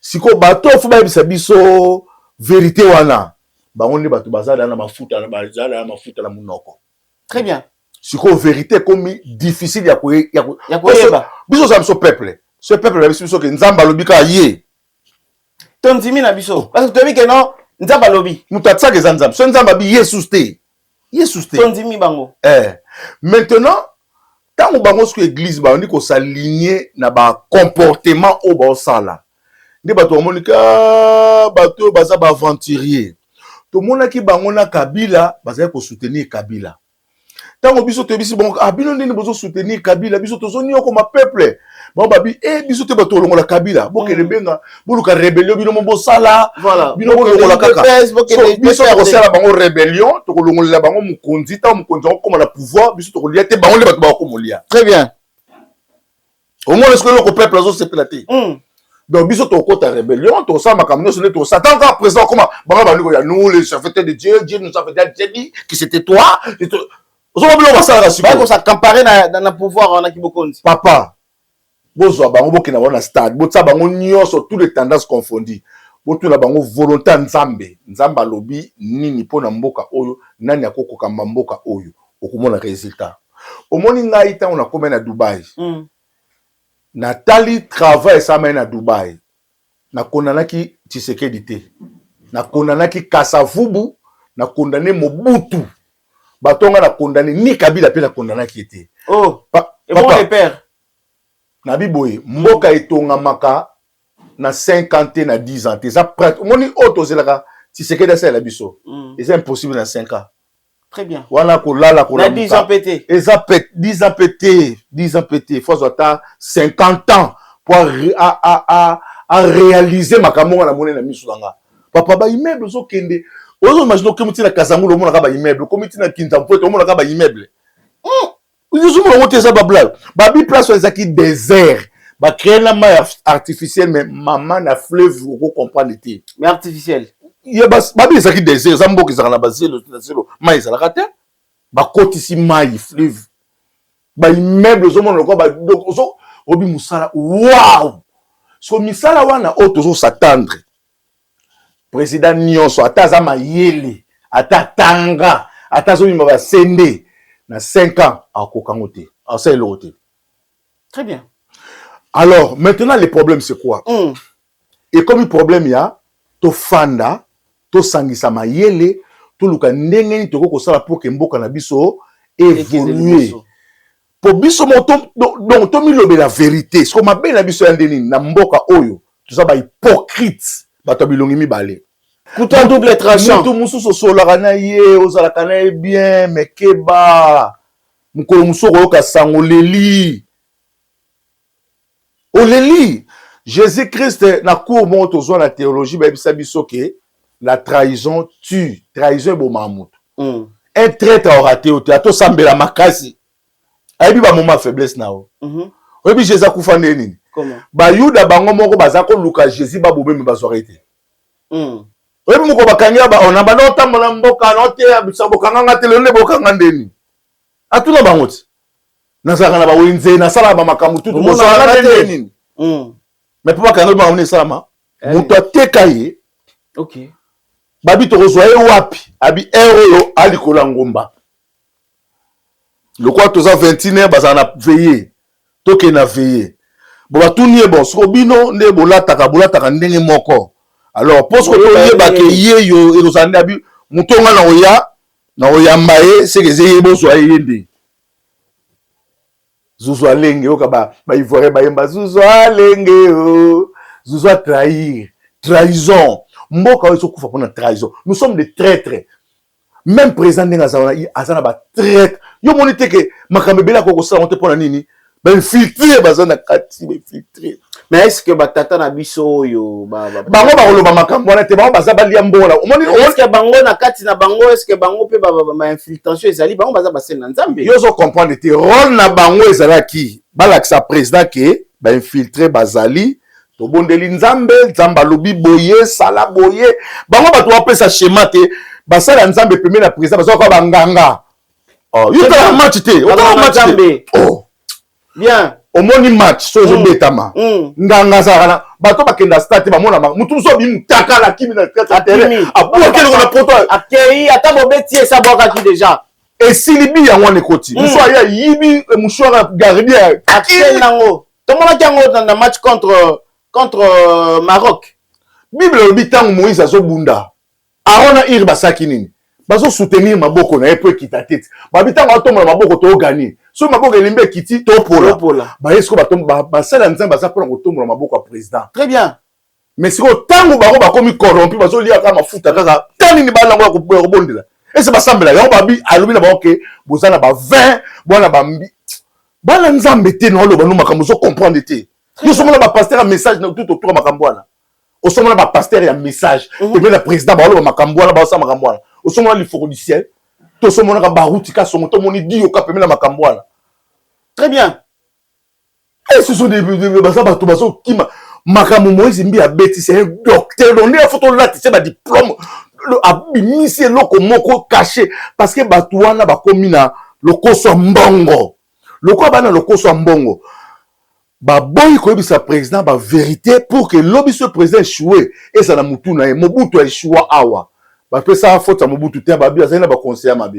siko bato fo ba biso vérité wana bango bato bazala na mafuta na munoko. Très bien. Siko vérité comme difficile ya koyeba biso za biso peuple ce peuple la biso que Nzamba lobika ye tondimi na biso parce que tu dis que non Nzamba lobi mutatsaka Nzamba so Nzamba bi Yesus te tondimi bango maintenant tant bango sur église ba on ko s'aligner na ba comportement au ba sala ndi bato monika bato baza ba aventurier to mona ki bango na Kabila baza ko soutenir Kabila tant biso te bisi bon abino ndini bozo soutenir Kabila biso to zoni ko ma peuple bon babi biso te bato longola Kabila boke rebenga buluka rébellion bino mo sala voilà bino ko longola kaka biso ko sala bango rébellion to ko longola bango mukonzi ta mukonzi ko koma na pouvoir biso to ko lia te bango le bato ba ko molia. Très bien. Au moins est-ce que le peuple azo se plater donc biso to ko ta rébellion to sa makamno ce to Satan quand présent comment bango ba ndiko ya nous les serviteurs de Dieu nous a fait dit que c'était toi ça comparer dans le pouvoir on a qui beaucoup papa bozo bango bokina wana stade botsa bango nyonso tous les tendances confondues botu la bango volonté nzamba lobi nini pona mboka oyo nani akokoka mboka oyo okomona résultat omoni ngai ta on a comme na Dubaï Nathalie travaille ça na Dubaï na konanaki Tshisekedi te na konanaki Kasavubu na condamné Mobutu batonga na condamné ni Kabila pe na condamné qui était et bon les pères na biboye mboka etonga maka na 50 na 10 ans ça prête moni auto zelaka Tshisekedi ça la biso et c'est impossible dans 5 ans. Très bien. Voilà ko lala ko 10 ans pété. Et ça pète 10 ans pété faut soit 50 ans pour à réaliser makambo na monena misu langa papa ba immeuble zo kende ozo imagine que mutina Kasamulo mona ka ba immeuble comme mutina Kintampo mona ka ba immeuble ils ont monté ça babla babi place les acquis désert ba créer la mer artificielle mais maman na fleuve vous comprendre été mais artificielle il y a babi les acquis désert zambo qui sera basé le mais ça la raté ba côte ici mai fleuve ba immeuble zo mona ko ba donc zo obi musala waouh so misala wana otozo s'attendre président nyonso ataza mayele atatanga atazo bima ba sende na 5 ans à Kokangote à Saint-Loté. Très bien. Alors maintenant le problème c'est quoi et comme le problème ya to fanda to sangisa mayele to luka ndenge ni toko ko sala pour que mboka na biso évoluer pour biso moto donc to milobe la vérité ce qu'on m'a bien na biso ya ndeni na mboka oyo tout ça ba hypocrite bato bilongi mibale couteau double tranchant tout mususu sosolaka na ye ozalaka na ye bien mais keba mukolo mususu oyoka sango oleli Jésus-Christ na cour mo tozwa na théologie bayebisa biso ke la trahison tue trahison eboma mutu un traître aura te ote atosambela makasi ayebi ba moment faiblesse na o oyebi Jésus akufa nde nini bayuda bango moko baza koluka Jésus babome me bazwa arrêté oyebi moko bakangi ona bana otambola mboka na oteya bisa bokanganga te lelo nde bokanga ndeni atuna bango ti nazalaka na bawenze nasala bamakambo tutu bozwaka nde nini mais mpo bakanga bango esalama moto ateka ye babi tokozwa ye wapi abi heure oyo alikola ngomba lokwa toza 21h bazala na veille toke na veille bo batuni ye bon soko bino nde bolataka ndenge moko alors parce que toyeba ke ye yo ekozala nde abi moto nga na oyamba ye seke eze ye bozwa ye nde Zouzou alenge oka ivoirien bayemba Zouzou alenge Zouzou a trahison mboka oyo sokufa pona trahison nous sommes des traîtres même président ndenga azana ba traître yo moni te ke makambe bela ko sala monte pona nini ba infiltrer bazana kati ba infiltrer mais est-ce que batata na biso yo bango ba koloba makambo wana te bango baza balia mbola omoni est-ce que bango na kati na bango est-ce que bango pe ba infiltration ezali bango baza basena nzambe yo zo comprendre te rôle na bango ezalaki balakisa président ke ba infiltrer bazali tobondeli nzambe lobi boye sala boye bango bato bapesa schéma te basala nzambe pembe na président bazoka banganga yo tala match te otala match te bien omoni match so zo betama nganga zara bato bakenda stade bamona mutu so bi mutaka la kimi na terrain abuwa kele ko na poto akei ata bobeti esa boka ki déjà et silibi yango ne koti muso ya yibi mushwara gardien akei nango tomona kango na match contre Maroc. Bible lobi tango Moïse azobunda. Arona ir basaki nini. Bazo soutenir maboko na epo kita tete. Babitango atomba maboko to gagner. So maboko elimbe kiti to pola. Ba esko batomba basala nzamba za pona kotomba maboko ya président. Très bien. Mais siko tango bako bakomi corrompu bazo lia ka mafuta kaka tani ni balango ko bondela. Et c'est basambela yango babi alobi na ba OK bozana ba 20 bona ba mbi. Bala nzambe te no lo banu makambo zo comprendre te. Nous sommes là ba pasteur un message tout autour de makambo wana. Nous sommes là ba pasteur un message. Et le président ba lo makambo wana ba sa makambo wana. Nous sommes là les forts du ciel. Nous sommes là ba routika son to moni di oka pemela makambo wana. Très bien. Et ce sont des basa ba to baso kima makambo Moïse mbi abeti c'est un docteur on est photo là c'est ba diplôme le abimisi loko moko caché parce que ba wana ba komina lokoso mbongo. Loko bana lokoso mbongo. Ba boy ko bisa président ba vérité pour que l'obis président échoué et ça na mutu na Mobutu a échoué awa. Ba pe ça faute à Mobutu te ba bia ça na ba conseiller mabe.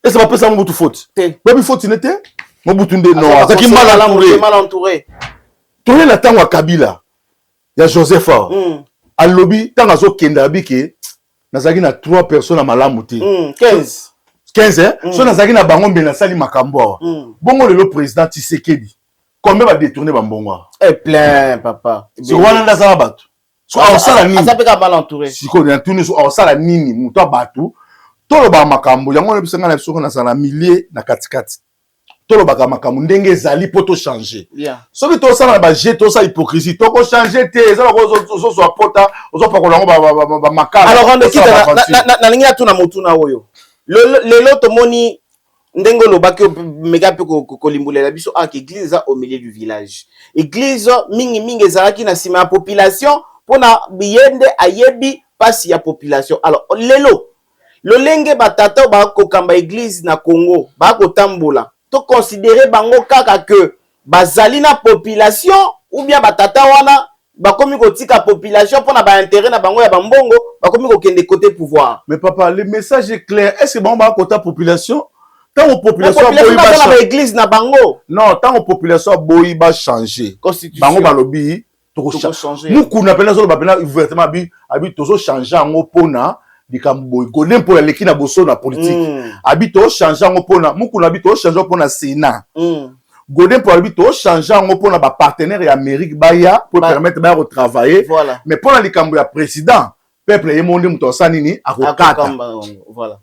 Et ça ba pe ça Mobutu faute. Ba bi faute n'était Mobutu ndé non, ça qui mal entouré. Tourner la tango à Kabila. Ya Joseph. A lobby tango zo kenda bike nazaki na 3 personnes à malamu te. 15 hein. So nazaki na bango mbena sali makambo. Bongo le président Tshisekedi. Combien va détourner Bambongo? Eh plein, papa. Sur Rwanda Zabato. Sur Osala Nini. Ça peut pas mal entouré. Si on est tourné sur Osala Nini, Mouta Batu. Tolo ba makambo. Yango le bisanga na soko na sala millier na katikati. Tolo ba makambo ndenge zali poto changer. So que to sala ba jet to sa hypocrisie. To ko changer te. Ça ko so so pota. Ozo pa ko lango ba makala. Alors on est na lingi atuna motuna oyo. Le lot moni ndengo lobaki mega pe ko limbulela biso ak église au milieu du village. Église mingi ezalaki na sima ya population pona biyende ayebi pasi ya population. Alors lelo lolenge batata ba ko kamba église na Congo ba ko tambola to considérer bango kaka que bazali na population ou bien batata wana bakomi kotika population pona ba intérêt na bango ya bambongo bakomi ko kende côté pouvoir. Mais papa, le message est clair. Est-ce que bango ba kota population? Tant aux populations l'église na bango. Non, tant aux populations boyi ba changer. Bango ba lobby to changer. Muku na pena zo ba pena ouvertement abi tozo changer ngo pona dikambo golem pour leki na boso na politique. Abi to changer ngo pona muku na abi to changer pona Sénat. Golem pour abi to changer ngo pona ba partenaire ya Amérique baya pour permettre ba retravailler. Voilà. Mais pona likambo ya président peuple ye monde muto sanini akokata. Voilà.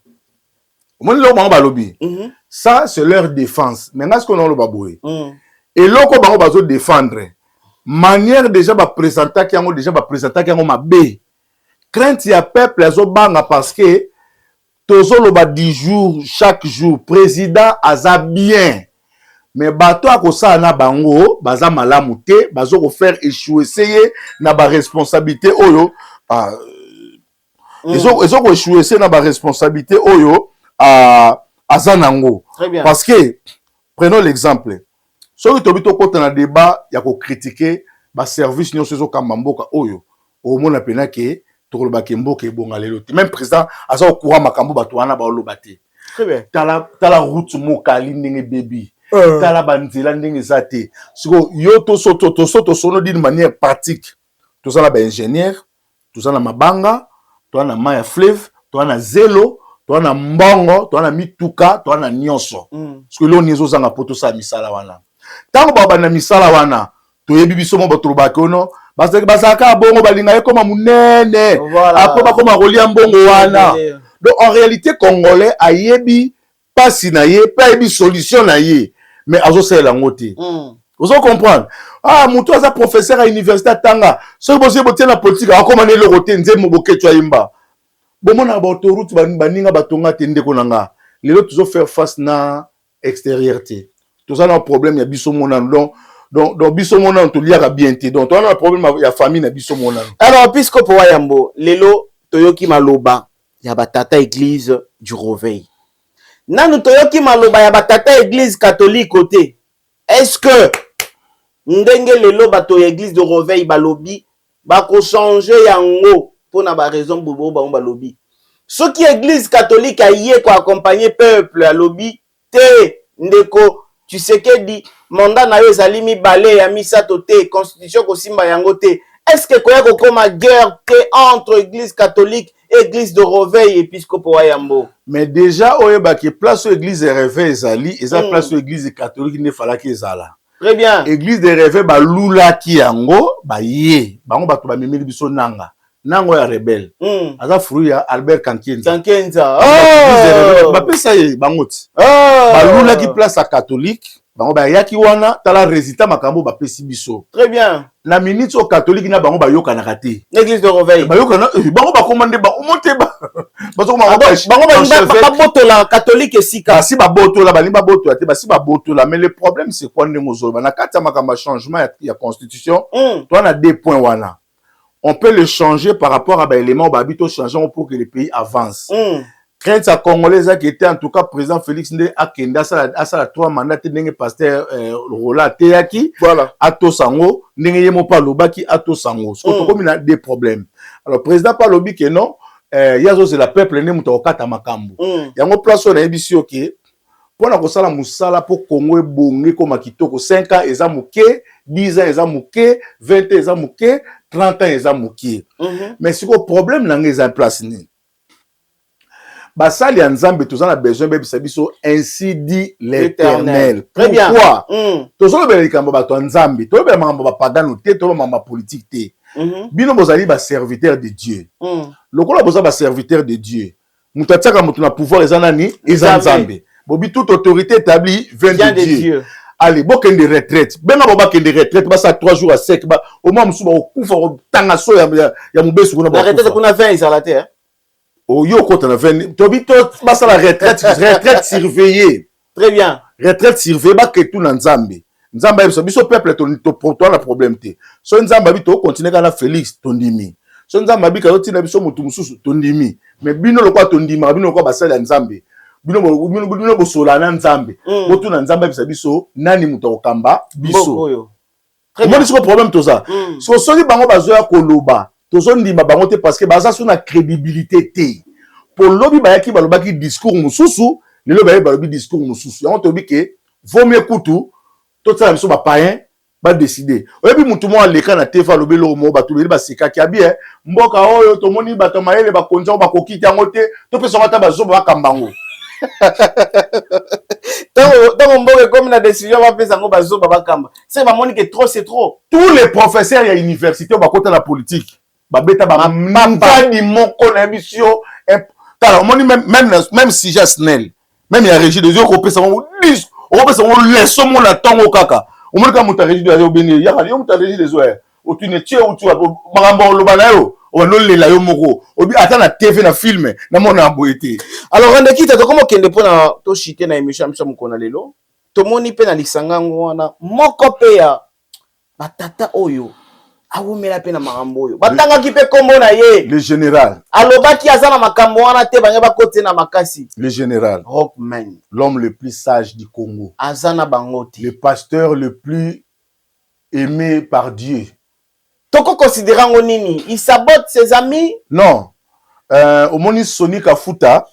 Ça, c'est leur défense. Maintenant, ce qu'on a le baboué. Et là, on va défendre. Manière déjà de présenter qui déjà présenter qui ma b. Crainte ya peuple les banga parce que tozo le 10 jours chaque jour président aza bien. mais bato akosala na bango baza malamu te bazo ko faire échouer seye na ba responsabilité oyo ils ont échoué na ba responsabilité oyo azanango parce que prenons l'exemple soki tobito kota na débat ya ko critiquer ba service nyonso zo kamba mboka oyo au mona pena ke tokoloba ke mboka ebonga lelo te même président aza au courant makambo bato wana ba oloba te très bien tala route mokali ndenge bebi tala banzela ndenge zate siko yo to sono d'une manière pratique to na ba ingénieur to na mabanga to na maya fleuve to na zelo to na mbongo to na mituka to na nyonso siko lo niezo zanga poto sa misala wana tango baba na misala wana to yebi biso mo bato ba kono basaka bongo balinga ekoma munene après bakoma kolia mbongo wana donc en réalité congolais ayebi pasi na ye pa yebi solution na ye mais azo sela ngote vous comprendre muto aza professeur à université tanga so bosse boté na politique akoma ne lokote nzembo bokecho yimba bomona ba autoroute baninga batonga te ndeko nanga lelo tuzo faire face na extériorité tout ça na problème ya biso mona donc biso mona to liaka bien te donc on a un problème ya famille na biso mona alors puisque pour Wayambo lelo toyoki maloba ya batata église du Réveil nanu toyoki maloba ya batata église catholique côté est-ce que ndenge lelo bato ya église de Réveil balobi bako changer yango pour na ba raison bobo ba balobi ce qui église catholique a yé ko accompagner peuple à lobby te ndeko tu sais que dit mandat na yo ezali mibale ya misato te constitution ko simba yango te est-ce que koya ko koma guerre te entre église catholique et église de Réveil épiscopo Wayambo mais déjà oyeba que place église de Réveil ezali eza place église catholique ne fala que ezala très bien église de Réveil ba lula ki yango ba ye bango bato ba memeli biso nanga nango ya rebelle aza fruit ya Albert Kankenza ba pesa ye bangoti ba lula ki place à catholique bango ba yaki wana tala résultat makambo ba pesi biso très bien na minute au catholique na bango ba yoka na raté l'église de Réveil ba yoka na bango ba commandé ba monter ba bango ba botola catholique esika si ba botola ba limba botola te ba si ba botola mais le problème c'est quoi ndemo zo ba na kata makamba changement ya constitution toi na 2 points wana on peut le changer par rapport à l'élément babito changeant pour que le pays avance. Crainte à Congolais qui était en tout cas président Félix Ndé Akenda ça 3 mandats ndenge pasteur Rola Teyaki voilà Ato Sango ndenge yemo pa lobaki Ato Sango ce que comme il a des problèmes. Alors président pa lobi que non yazo c'est la peuple ne muto kata makambo. Yango place on a ebisi OK pour na kosala musala pour Congo ebongi comme kitoko 5 ans eza muke 10 ans eza muke 20 ans eza muke 30 ans eza muke mais si ko problème na ngeza place ni basali ya nzambe tozana besoin bebisa biso ainsi dit l'Éternel pourquoi tozolo bela likambo bato nzambe tozolo bela makambo ba pagano te tozolo makambo politique te bino bozali ba serviteur de Dieu lokola boza ba serviteur de Dieu mutatiaka mutu na pouvoir eza nani eza nzambe bobi toute autorité établie vient de Dieu. Allez, bon de retraite. Ben na boba de retraite, ba ça 3 jours à sec, ba au moins musuba okufa tanga so ya mubesu kuna ba. La retraite kuna 20 ils arrêté hein. Oh yo ko na 20. Tobi to ba ça la retraite surveillée. Très bien. Retraite surveillée ba ke tout na nzambe. Nzambe biso peuple to pour toi la problème te. So nzambe bi to continuer kana Félix tondimi. So nzambe bi ka to tina biso mutu mususu tondimi. Mais bino lokwa tondima, bino lokwa basala nzambe. Bino bosola na nzambe botu na nzambe bisa biso nani muto okamba biso comment est-ce que problème to ça so soli bango bazoya koloba tozo ndima bango te parce que baza sous na crédibilité te pour lobi bayaki balobaki discours mususu lelo baye balobi discours mususu yango tobi ke vaut mieux kutu to tsala biso ba païen ba décider oyebi mutu mo aleka na tefa lobelo mo batubeli basika ki abi mboka oyo tomoni bato mayele ba konja ba kokita yango te to pesa ngata bazo ba kambango Dans mon comme la décision va faire ça bazo baba kamba. C'est va monique trop c'est trop. Tous les professeurs à l'université ba côté la politique. Ba beta ba mamba ni mon connexion. Tala moni même si jasnel. Même il y a régie des yeux ko pesa mo 10. On pesa mo leçon mo na tango kaka. O mo ka muta régie de yo beni. Ya yo muta régie des yeux. O tu ne tie ou tu marambo lo banayo. On ne l'a eu moko. Obi attends la TV na film na mon aboité. Alors on a quitté comment kende pona to chité na émission mukona lelo. tomoni pe na lisanga ngwana moko pe ya batata oyo awumela pe na makambo oyo batangaki pe kombo na ye le général alobaki azana makambo wana te banya bakote na makasi le général Rockman l'homme le plus sage du Congo azana bangote le pasteur le plus aimé par Dieu. Toko considérant nini il sabote ses amis non au moni Sony Kafuta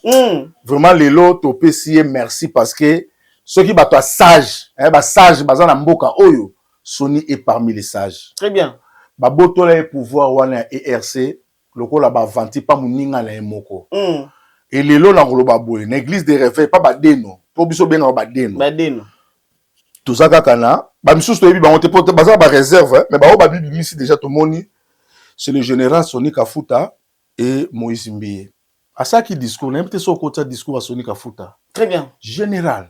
vraiment les lots topesi merci parce que ceux qui battent sage sage bazana mboka oyo Sony est parmi les sages. Très bien. Baboto la pouvoir wana ERC lokola ba vanti pa muninga na emoko. Et lelo na ngolo baboye na église de réveil pas badeno. Po biso benga badeno. Badeno. Tout ça kana ba misusu to yebi ba monte pour baza ba réserve mais ba o ba bibi ici déjà to moni c'est le général Sony Kafuta et Moïse Mbiye. À ça qui discours n'importe so côté discours à Sony Kafuta. Très bien. Général.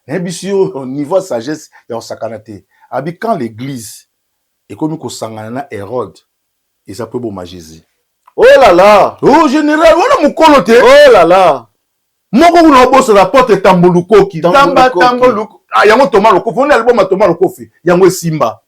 N'ebisio au niveau sagesse ya sakanate. Abi quand l'église et comme ko sangana na Hérode et ça peut bon Jésus. Oh là là. Oh général, on a mon coloté. Oh là là. Moko kuna boss la porte tambolukoki. Tamba tamboluko. Ah yango toma loko. Foni album toma loko fi. Yango simba.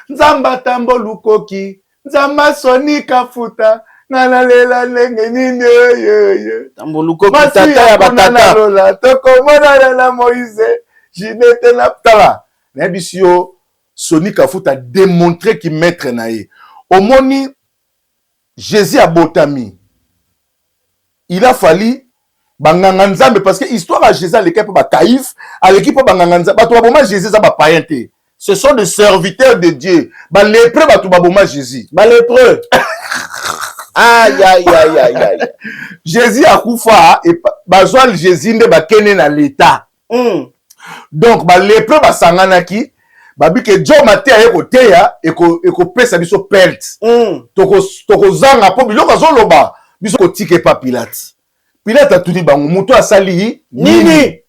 Nzamba tambolukoki. Nzamba Sony Kafuta. Nana lela lenge nini yo. Tambolukoki tata ya batata. Lola toko mona na Moïse. Jinete na tala. Nebisio Sony Kafuta a démontré qu'il maître naïe. Au moni, Jésus a botami. Il a fallu banganganzambe parce que histoire à Jésus à l'équipe ba Caïf, à l'équipe banganganzambe, ba tobaboma Jésus ça ba païenté. Ce sont des serviteurs de Dieu. Ba lépreux ba tobaboma Jésus. Ba lépreux. Aïe aïe aïe aïe aïe. Jésus a koufa et ba joal Jésus nde ba kene na l'état. Donc ba lépreux ba sanganaki babi que Dieu maté a écouté et ko pesa biso perte toko zanga po biloko zoloba biso ko tike pa Pilate a tout dit bango muto asali nini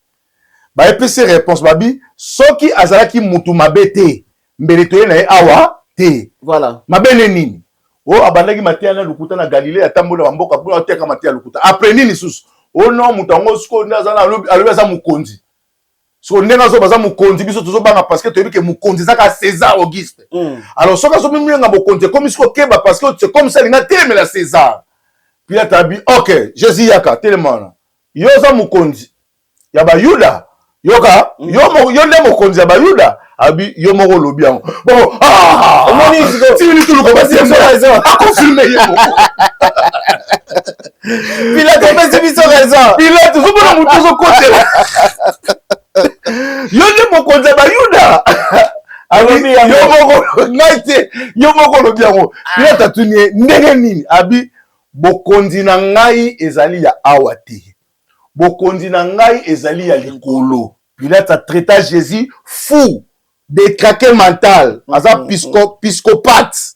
ba epese réponse babi soki azalaki mutu mabete mbele toye na awa te voilà mabene nini o abandaki maté na lukuta na Galilée atambola mboka pour oteka maté lukuta après nini susu o non mutu ngo sko ndazana alobi za mukonzi. So nena zo baza mukonzi biso tozo banga parce que tu as vu que mukonzi zaka César Auguste. Alors soka so mimi nga mukonzi comme isko keba parce que c'est comme ça il a télémé la César. Puis là t'as dit OK, Jésus yaka télémon. Yo za mukonzi. Ya ba Yuda. Yoka yo le mukonzi ya ba Yuda. Abi yo moko lobi yango. Bon moni si ni tout le ko basi raison. A confirmer yo. Puis là tu fais biso raison. Puis là tu so bona mutu so côté. Yonde mokonzi ba Yuda abi yomoko ngaite yomoko lobiango ila tatunie ndenge nini abi bokonzi na ngai ezali ya awate bokonzi na ngai ezali ya likolo Pilate a traité Jésus fou détraqué mental aza psychopathe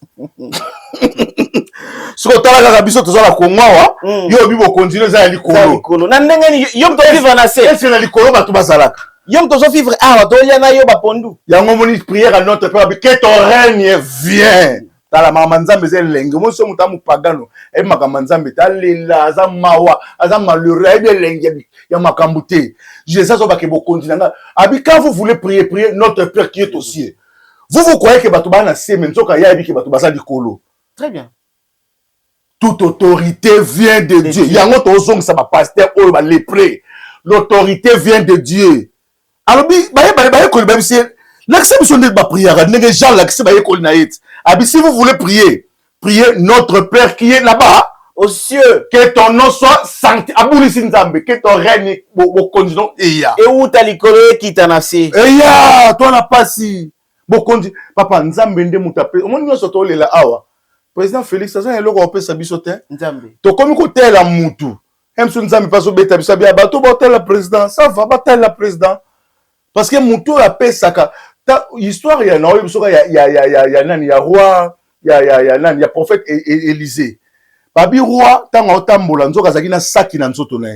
siko tala kaka biso tozala kongwawa yo bibo continuer za likolo na ndenge ni yo mto vivre na se est na likolo batu bazalaka yo mto vivre to yana yo ba pondu yango moni prière à notre père que ton règne vienne tala mama nzambe zelenge mo so mutamu pagano e makamba nzambe talela aza mawa aza malheureux e lenge ya makambute Jésus so ba ke bo continent abi quand vous voulez prier notre père qui est aux cieux vous croyez que batu bana se même soka ya bi ke batu baza likolo. Très bien. Toute autorité vient de Dieu. Yango to zong sa ba pasteur o ba lépreux. L'autorité vient de Dieu. Alors bi ba ko ba c'est l'accès besoin de ba prière nenge Jean l'accès ba ko na it. Abi si vous voulez prier notre Père qui est là-bas aux cieux, que ton nom soit sanctifié. Abulisi nzambe que ton règne bo condition eya. Et où ta likolo qui tanasi. Eya, toi na pasi. Bo condi papa nzambe nde mutape. Omoni nyoso to lela awa. Président Félix ça c'est eloko opesa biso te. Nzambe. To komi ko tela mutu. Emso nzambe paso beta biso bia bato botel la président. Ça va batel la président. Parce que mutu la pesaka ta histoire ya na biso ya nani ya roi ya nani ya prophète Élisée. Babi roi tanga otambola nzoka zaki na saki na nzoto na.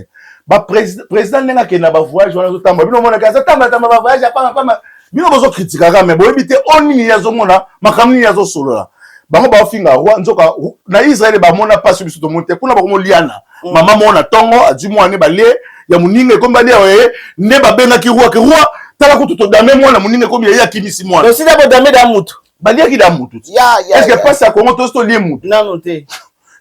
Ba président nenga ke na ba voyage wana otambola. Bino mona kaza tamba ba voyage pa bino bozo critiquer mais bo ebité oni ya zo mona makamni ya zo solola. Bango ba finga roi nzoka na Israël ba mona pas biso to monter kuna ba ko liana mama mona tongo adi mwana ba le ya muninga ko ba le ne ba benga ki roi tala ko to dame mwana moninga ko ya kimisi mwana aussi d'abord dame da mutu balia ki da mutu est-ce que passe à Congo to lié mutu non noté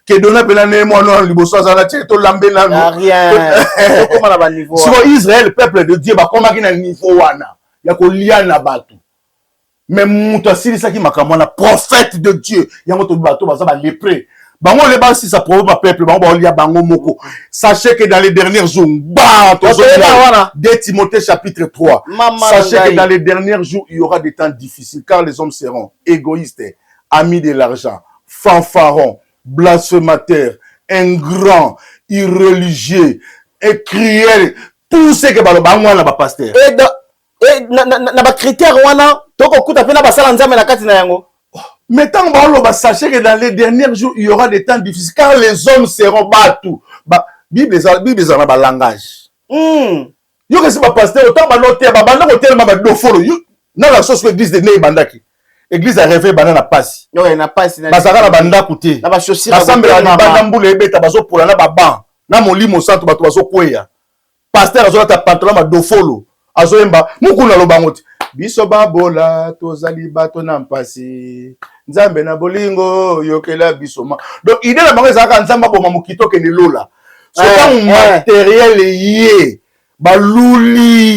que donna pena ne mwana liboso azala tie to lambe na rien comment na ba niveau sur Israël peuple de Dieu ba komaki na niveau wana ya ko lia na bato mais mutu asilisaki makambo na prophète de Dieu yango to bato baza ba lépreux bango le ba si ça provoque peuple bango ba lia bango moko sachez que dans les derniers jours de Timothée chapitre 3 sachez que dans les derniers jours il y aura des temps difficiles car les hommes seront égoïstes amis de l'argent fanfarons blasphémateurs ingrats irréligieux et cruels tout ce que bango na ba pasteur et na ba critère wana toko kuta pe na ba sala nzambe na kati na yango. Mais tant que sachez que dans les derniers jours, il y aura des temps difficiles, car les hommes seront battus. Bible est un langage. Yo que c'est pas pasteur, autant que l'auteur, la chose que l'église de Ney Bandaki. L'église a rêvé banana passe. Non, il n'a pas. Basara banda côté. Na ba chaussure. Basambé na banda mbule ebeta bazo pour na ba na molimo santo bato bazo kweya. Pasteur azo ta pantalon ma dofolo. Azo emba mukuna lo bangote. Biso babola tozali bato na mpasi nzambe na bolingo yokela biso ma donc idée la bango ezaka nzamba boma mukito ke lola so tant matériel yé baluli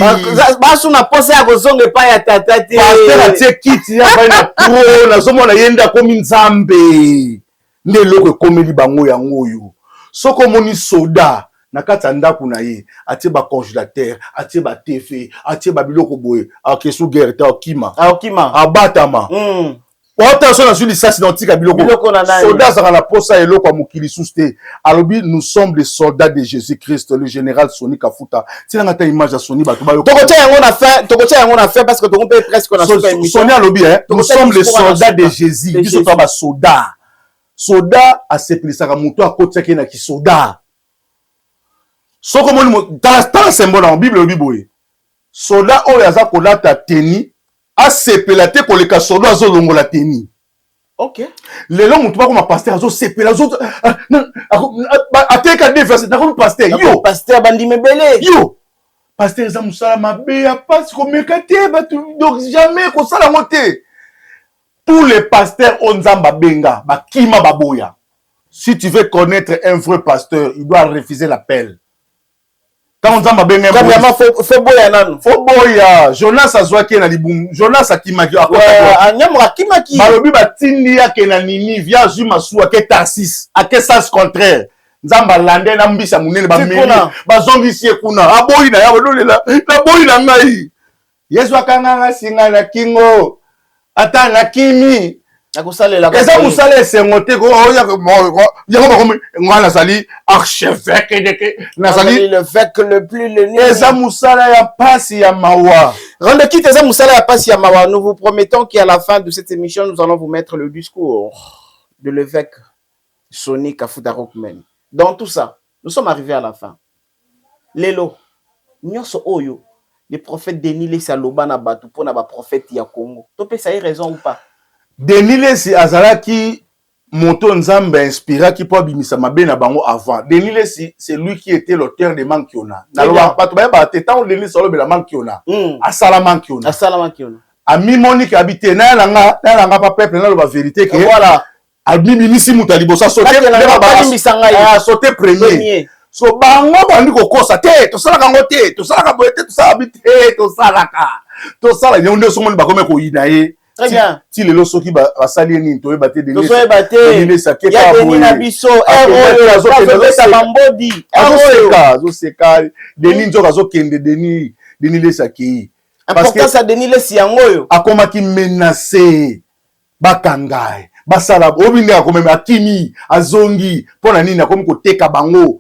basu na pose ya kozonga pa ya tata te pasteur atie kiti ya ba na pro na zomo na yenda komi nzambe nde loko komeli bango yango yo soko moni soda na kati ya ndako na ye atie ba congélateur atie ba TV atie ba biloko boye akesu guerre ta okima abatama attention na sur lisasi identique biloko soldats ça na posa eloko mokili suste alobi nous sommes les soldats de Jésus-Christ le général Soni Kafuta tina ngata image ya Soni bato bayo tokotia yango na fait parce que toko presque na super émission Soni alobi nous sommes les soldats de Jésus biso to ba soda asepelisaka muto akotiaki na ki soda. Soko moni ta symbole en Bible le boye. Soda o yaza kolata teni a sepela te koleka soda azo longola teni. OK. Lelo mutu ba ko ma pasteur azo sepela azo ateka defense na ko pasteur yo pasteur bandi mebele yo pasteur za musala mabe ya pas ko mekate ba donc jamais ko sala moté. Tous les pasteurs onzamba benga ba kima baboya. Si tu veux connaître un vrai pasteur, il doit refuser l'appel. Quand on a bien faut boya nanu faut boya Jonas azwaki na libum Jonas akimaki akimaki balobi batindi yake na Ninive ya zuma suwa ke Tarsis ake sens contraire nzamba lande na mbisa munene ba meli bazongisi ekuna aboyi na yabo lolela na boyi na ngai Yesu akanga singa na kingo ata na kimi eza musala esengote ko yango bakomi nga nazali archevêque nazali l'évêque le plus le eza musala ya pasi ya mawa rende quitte eza musala ya pasi ya mawa. Nous vous promettons qu'à la fin de cette émission nous allons vous mettre le discours de l'évêque Soni Kafuta Rockman. Dans tout ça nous sommes arrivés à la fin. Lelo nyonso oyo les prophètes Denis Saloba na batu pona ba prophète ya Congo topé ça y raison ou pas. Denis Lesi azalaki moto nzambe inspiraki po bimisa mabe na bango avant. Denis Lesi c'est lui qui était l'auteur de Mankiona. Na loba bato ba ba tetan Denis solo be la Mankiona. Asala Mankiona. Ami Monique habité na langa pa peuple na loba vérité que voilà. Abi binisi mutali bosa sauter premier. So bango bandi ko kosa te to sala kango te to sala ka boete to sala habité to sala ka. To sala nyondo so moni ba kome ko inaye. Très bien. Si les lots qui basali ni to ebate de Denis il y a Denis Nabiso Denis nzoka zo kende Denis lesaki parce que ça Denis lesi yangoyo akomaki menacé bakangai basala obinde akomema akimi azongi pona nini akomi koteka bango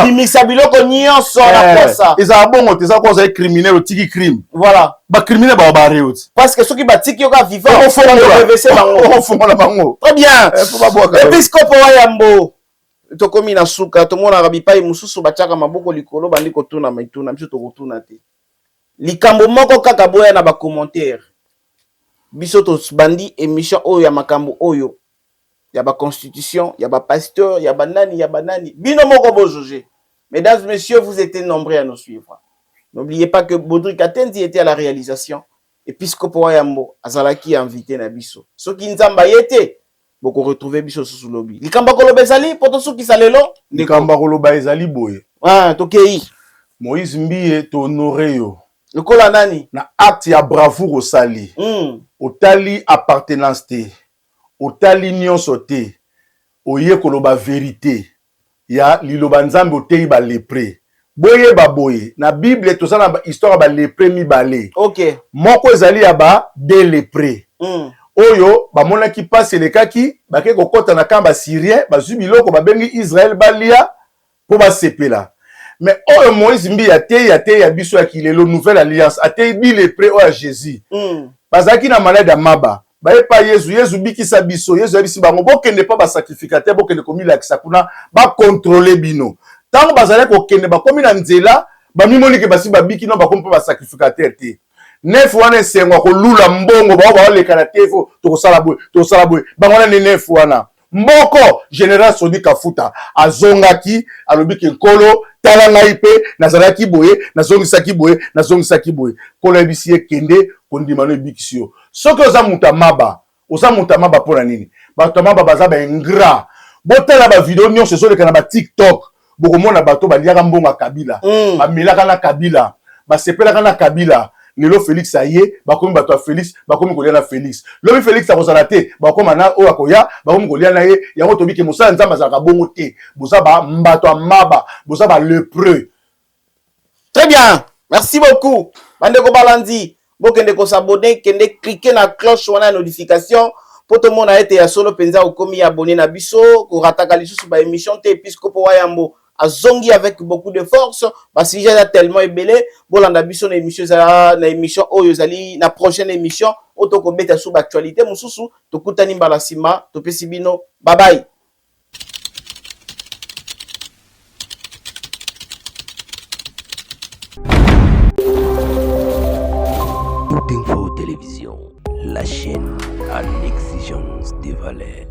bimisa biloko nyonso na kosa eza bongo teza kosa e criminel otiki crime voilà ba criminel ba bareot parce que soki batiki yoka vivant on fongola bango très bien episcope wa yambo tokomi na suka tomona rabipai mususu bachaka maboko likolo bandi kotuna maituna biso tokotuna te likambo moko kaka boya na ba commentaire biso to bandi émission oyo ya makambo oyo il y a ba constitution, il y a ba pasteur, il y a ba nani, bino moko bo juger. Mesdames, messieurs, vous êtes nombreux à nous suivre. N'oubliez pas que Baudric Atendi était à la réalisation. Episcopo Wayambo, Azalaki invité na biso. Ce qui nzamba yete, boko retrouver biso sous lobby. Likamba koloba ezali, poto sou ki salelo. Likamba koloba ezali boye. Ah, tokei. Moïse Mbiye to honoré yo. Lokola nani? Na acte ya bravoure osali. Otali appartenance te. Otali nyonso te. Oye koloba vérité. Ya liloba nzambe otei ba lépré. Boye ba boye. Na Bible to ça na histoire ba lépré mibale. OK. Moko ezali ya ba de lépré. Oyo ba monaki passe lekaki ba ke kokota na kamba syrien ba zubiloko ba bengi Israël balia po ba sepela. Mais oyo Moïse Mbi ya biso ya kilelo nouvelle alliance ate bi lépré oyo Jésus. Bazaki na malade ya maba. Ba pas Yesu bikisa biso, Yesu abisi bango bokende pa ba sacrificateur bokende komila kisakuna ba contrôler bino. Tant bazale ko kende ba komi na nzela ba mimoni ke basi ba biki no ba kompa ba sacrificateur te. Nef wana sengwa ko lula mbongo ba leka na tefo to sala boy ba ngona ni nef wana mboko général Soni Kafuta azongaki alobiki nkolo tala ngai pe nazalaki boye nazongisaki boye kolo ebisi kende kondima no bikisio soki oza mutamaba pona nini bato maba baza ba ingrat botala ba video nyonso so leka na ba TikTok bokomona bato baliaka mbongo Kabila bamelaka na Kabila basepelaka na Kabila lelo Félix aye bakomi bato ya Félix bakomi kolia na Félix lobi Félix akozala te bakoma na oyo akoya bakomi kolia na ye yango tobiki mosala nzambe azalaka bongo te boza ba mbato maba boza ba lépreux. Très bien, merci beaucoup bandeko balandi bokende ko s'abonner kende cliquer na cloche wana notification pour tout le monde a été ya solo penza okomi abonné na biso ko rataka lisusu ba émission te Episcopo Wayambo azongi avec beaucoup de force parce que j'ai tellement ébélé bolanda biso na émission oyo zali na prochaine émission otoko beta sous actualité mususu tokutani mbala sima topesi bino bye bye. Tout Info Télévision, la chaîne à l'exigence des valeurs.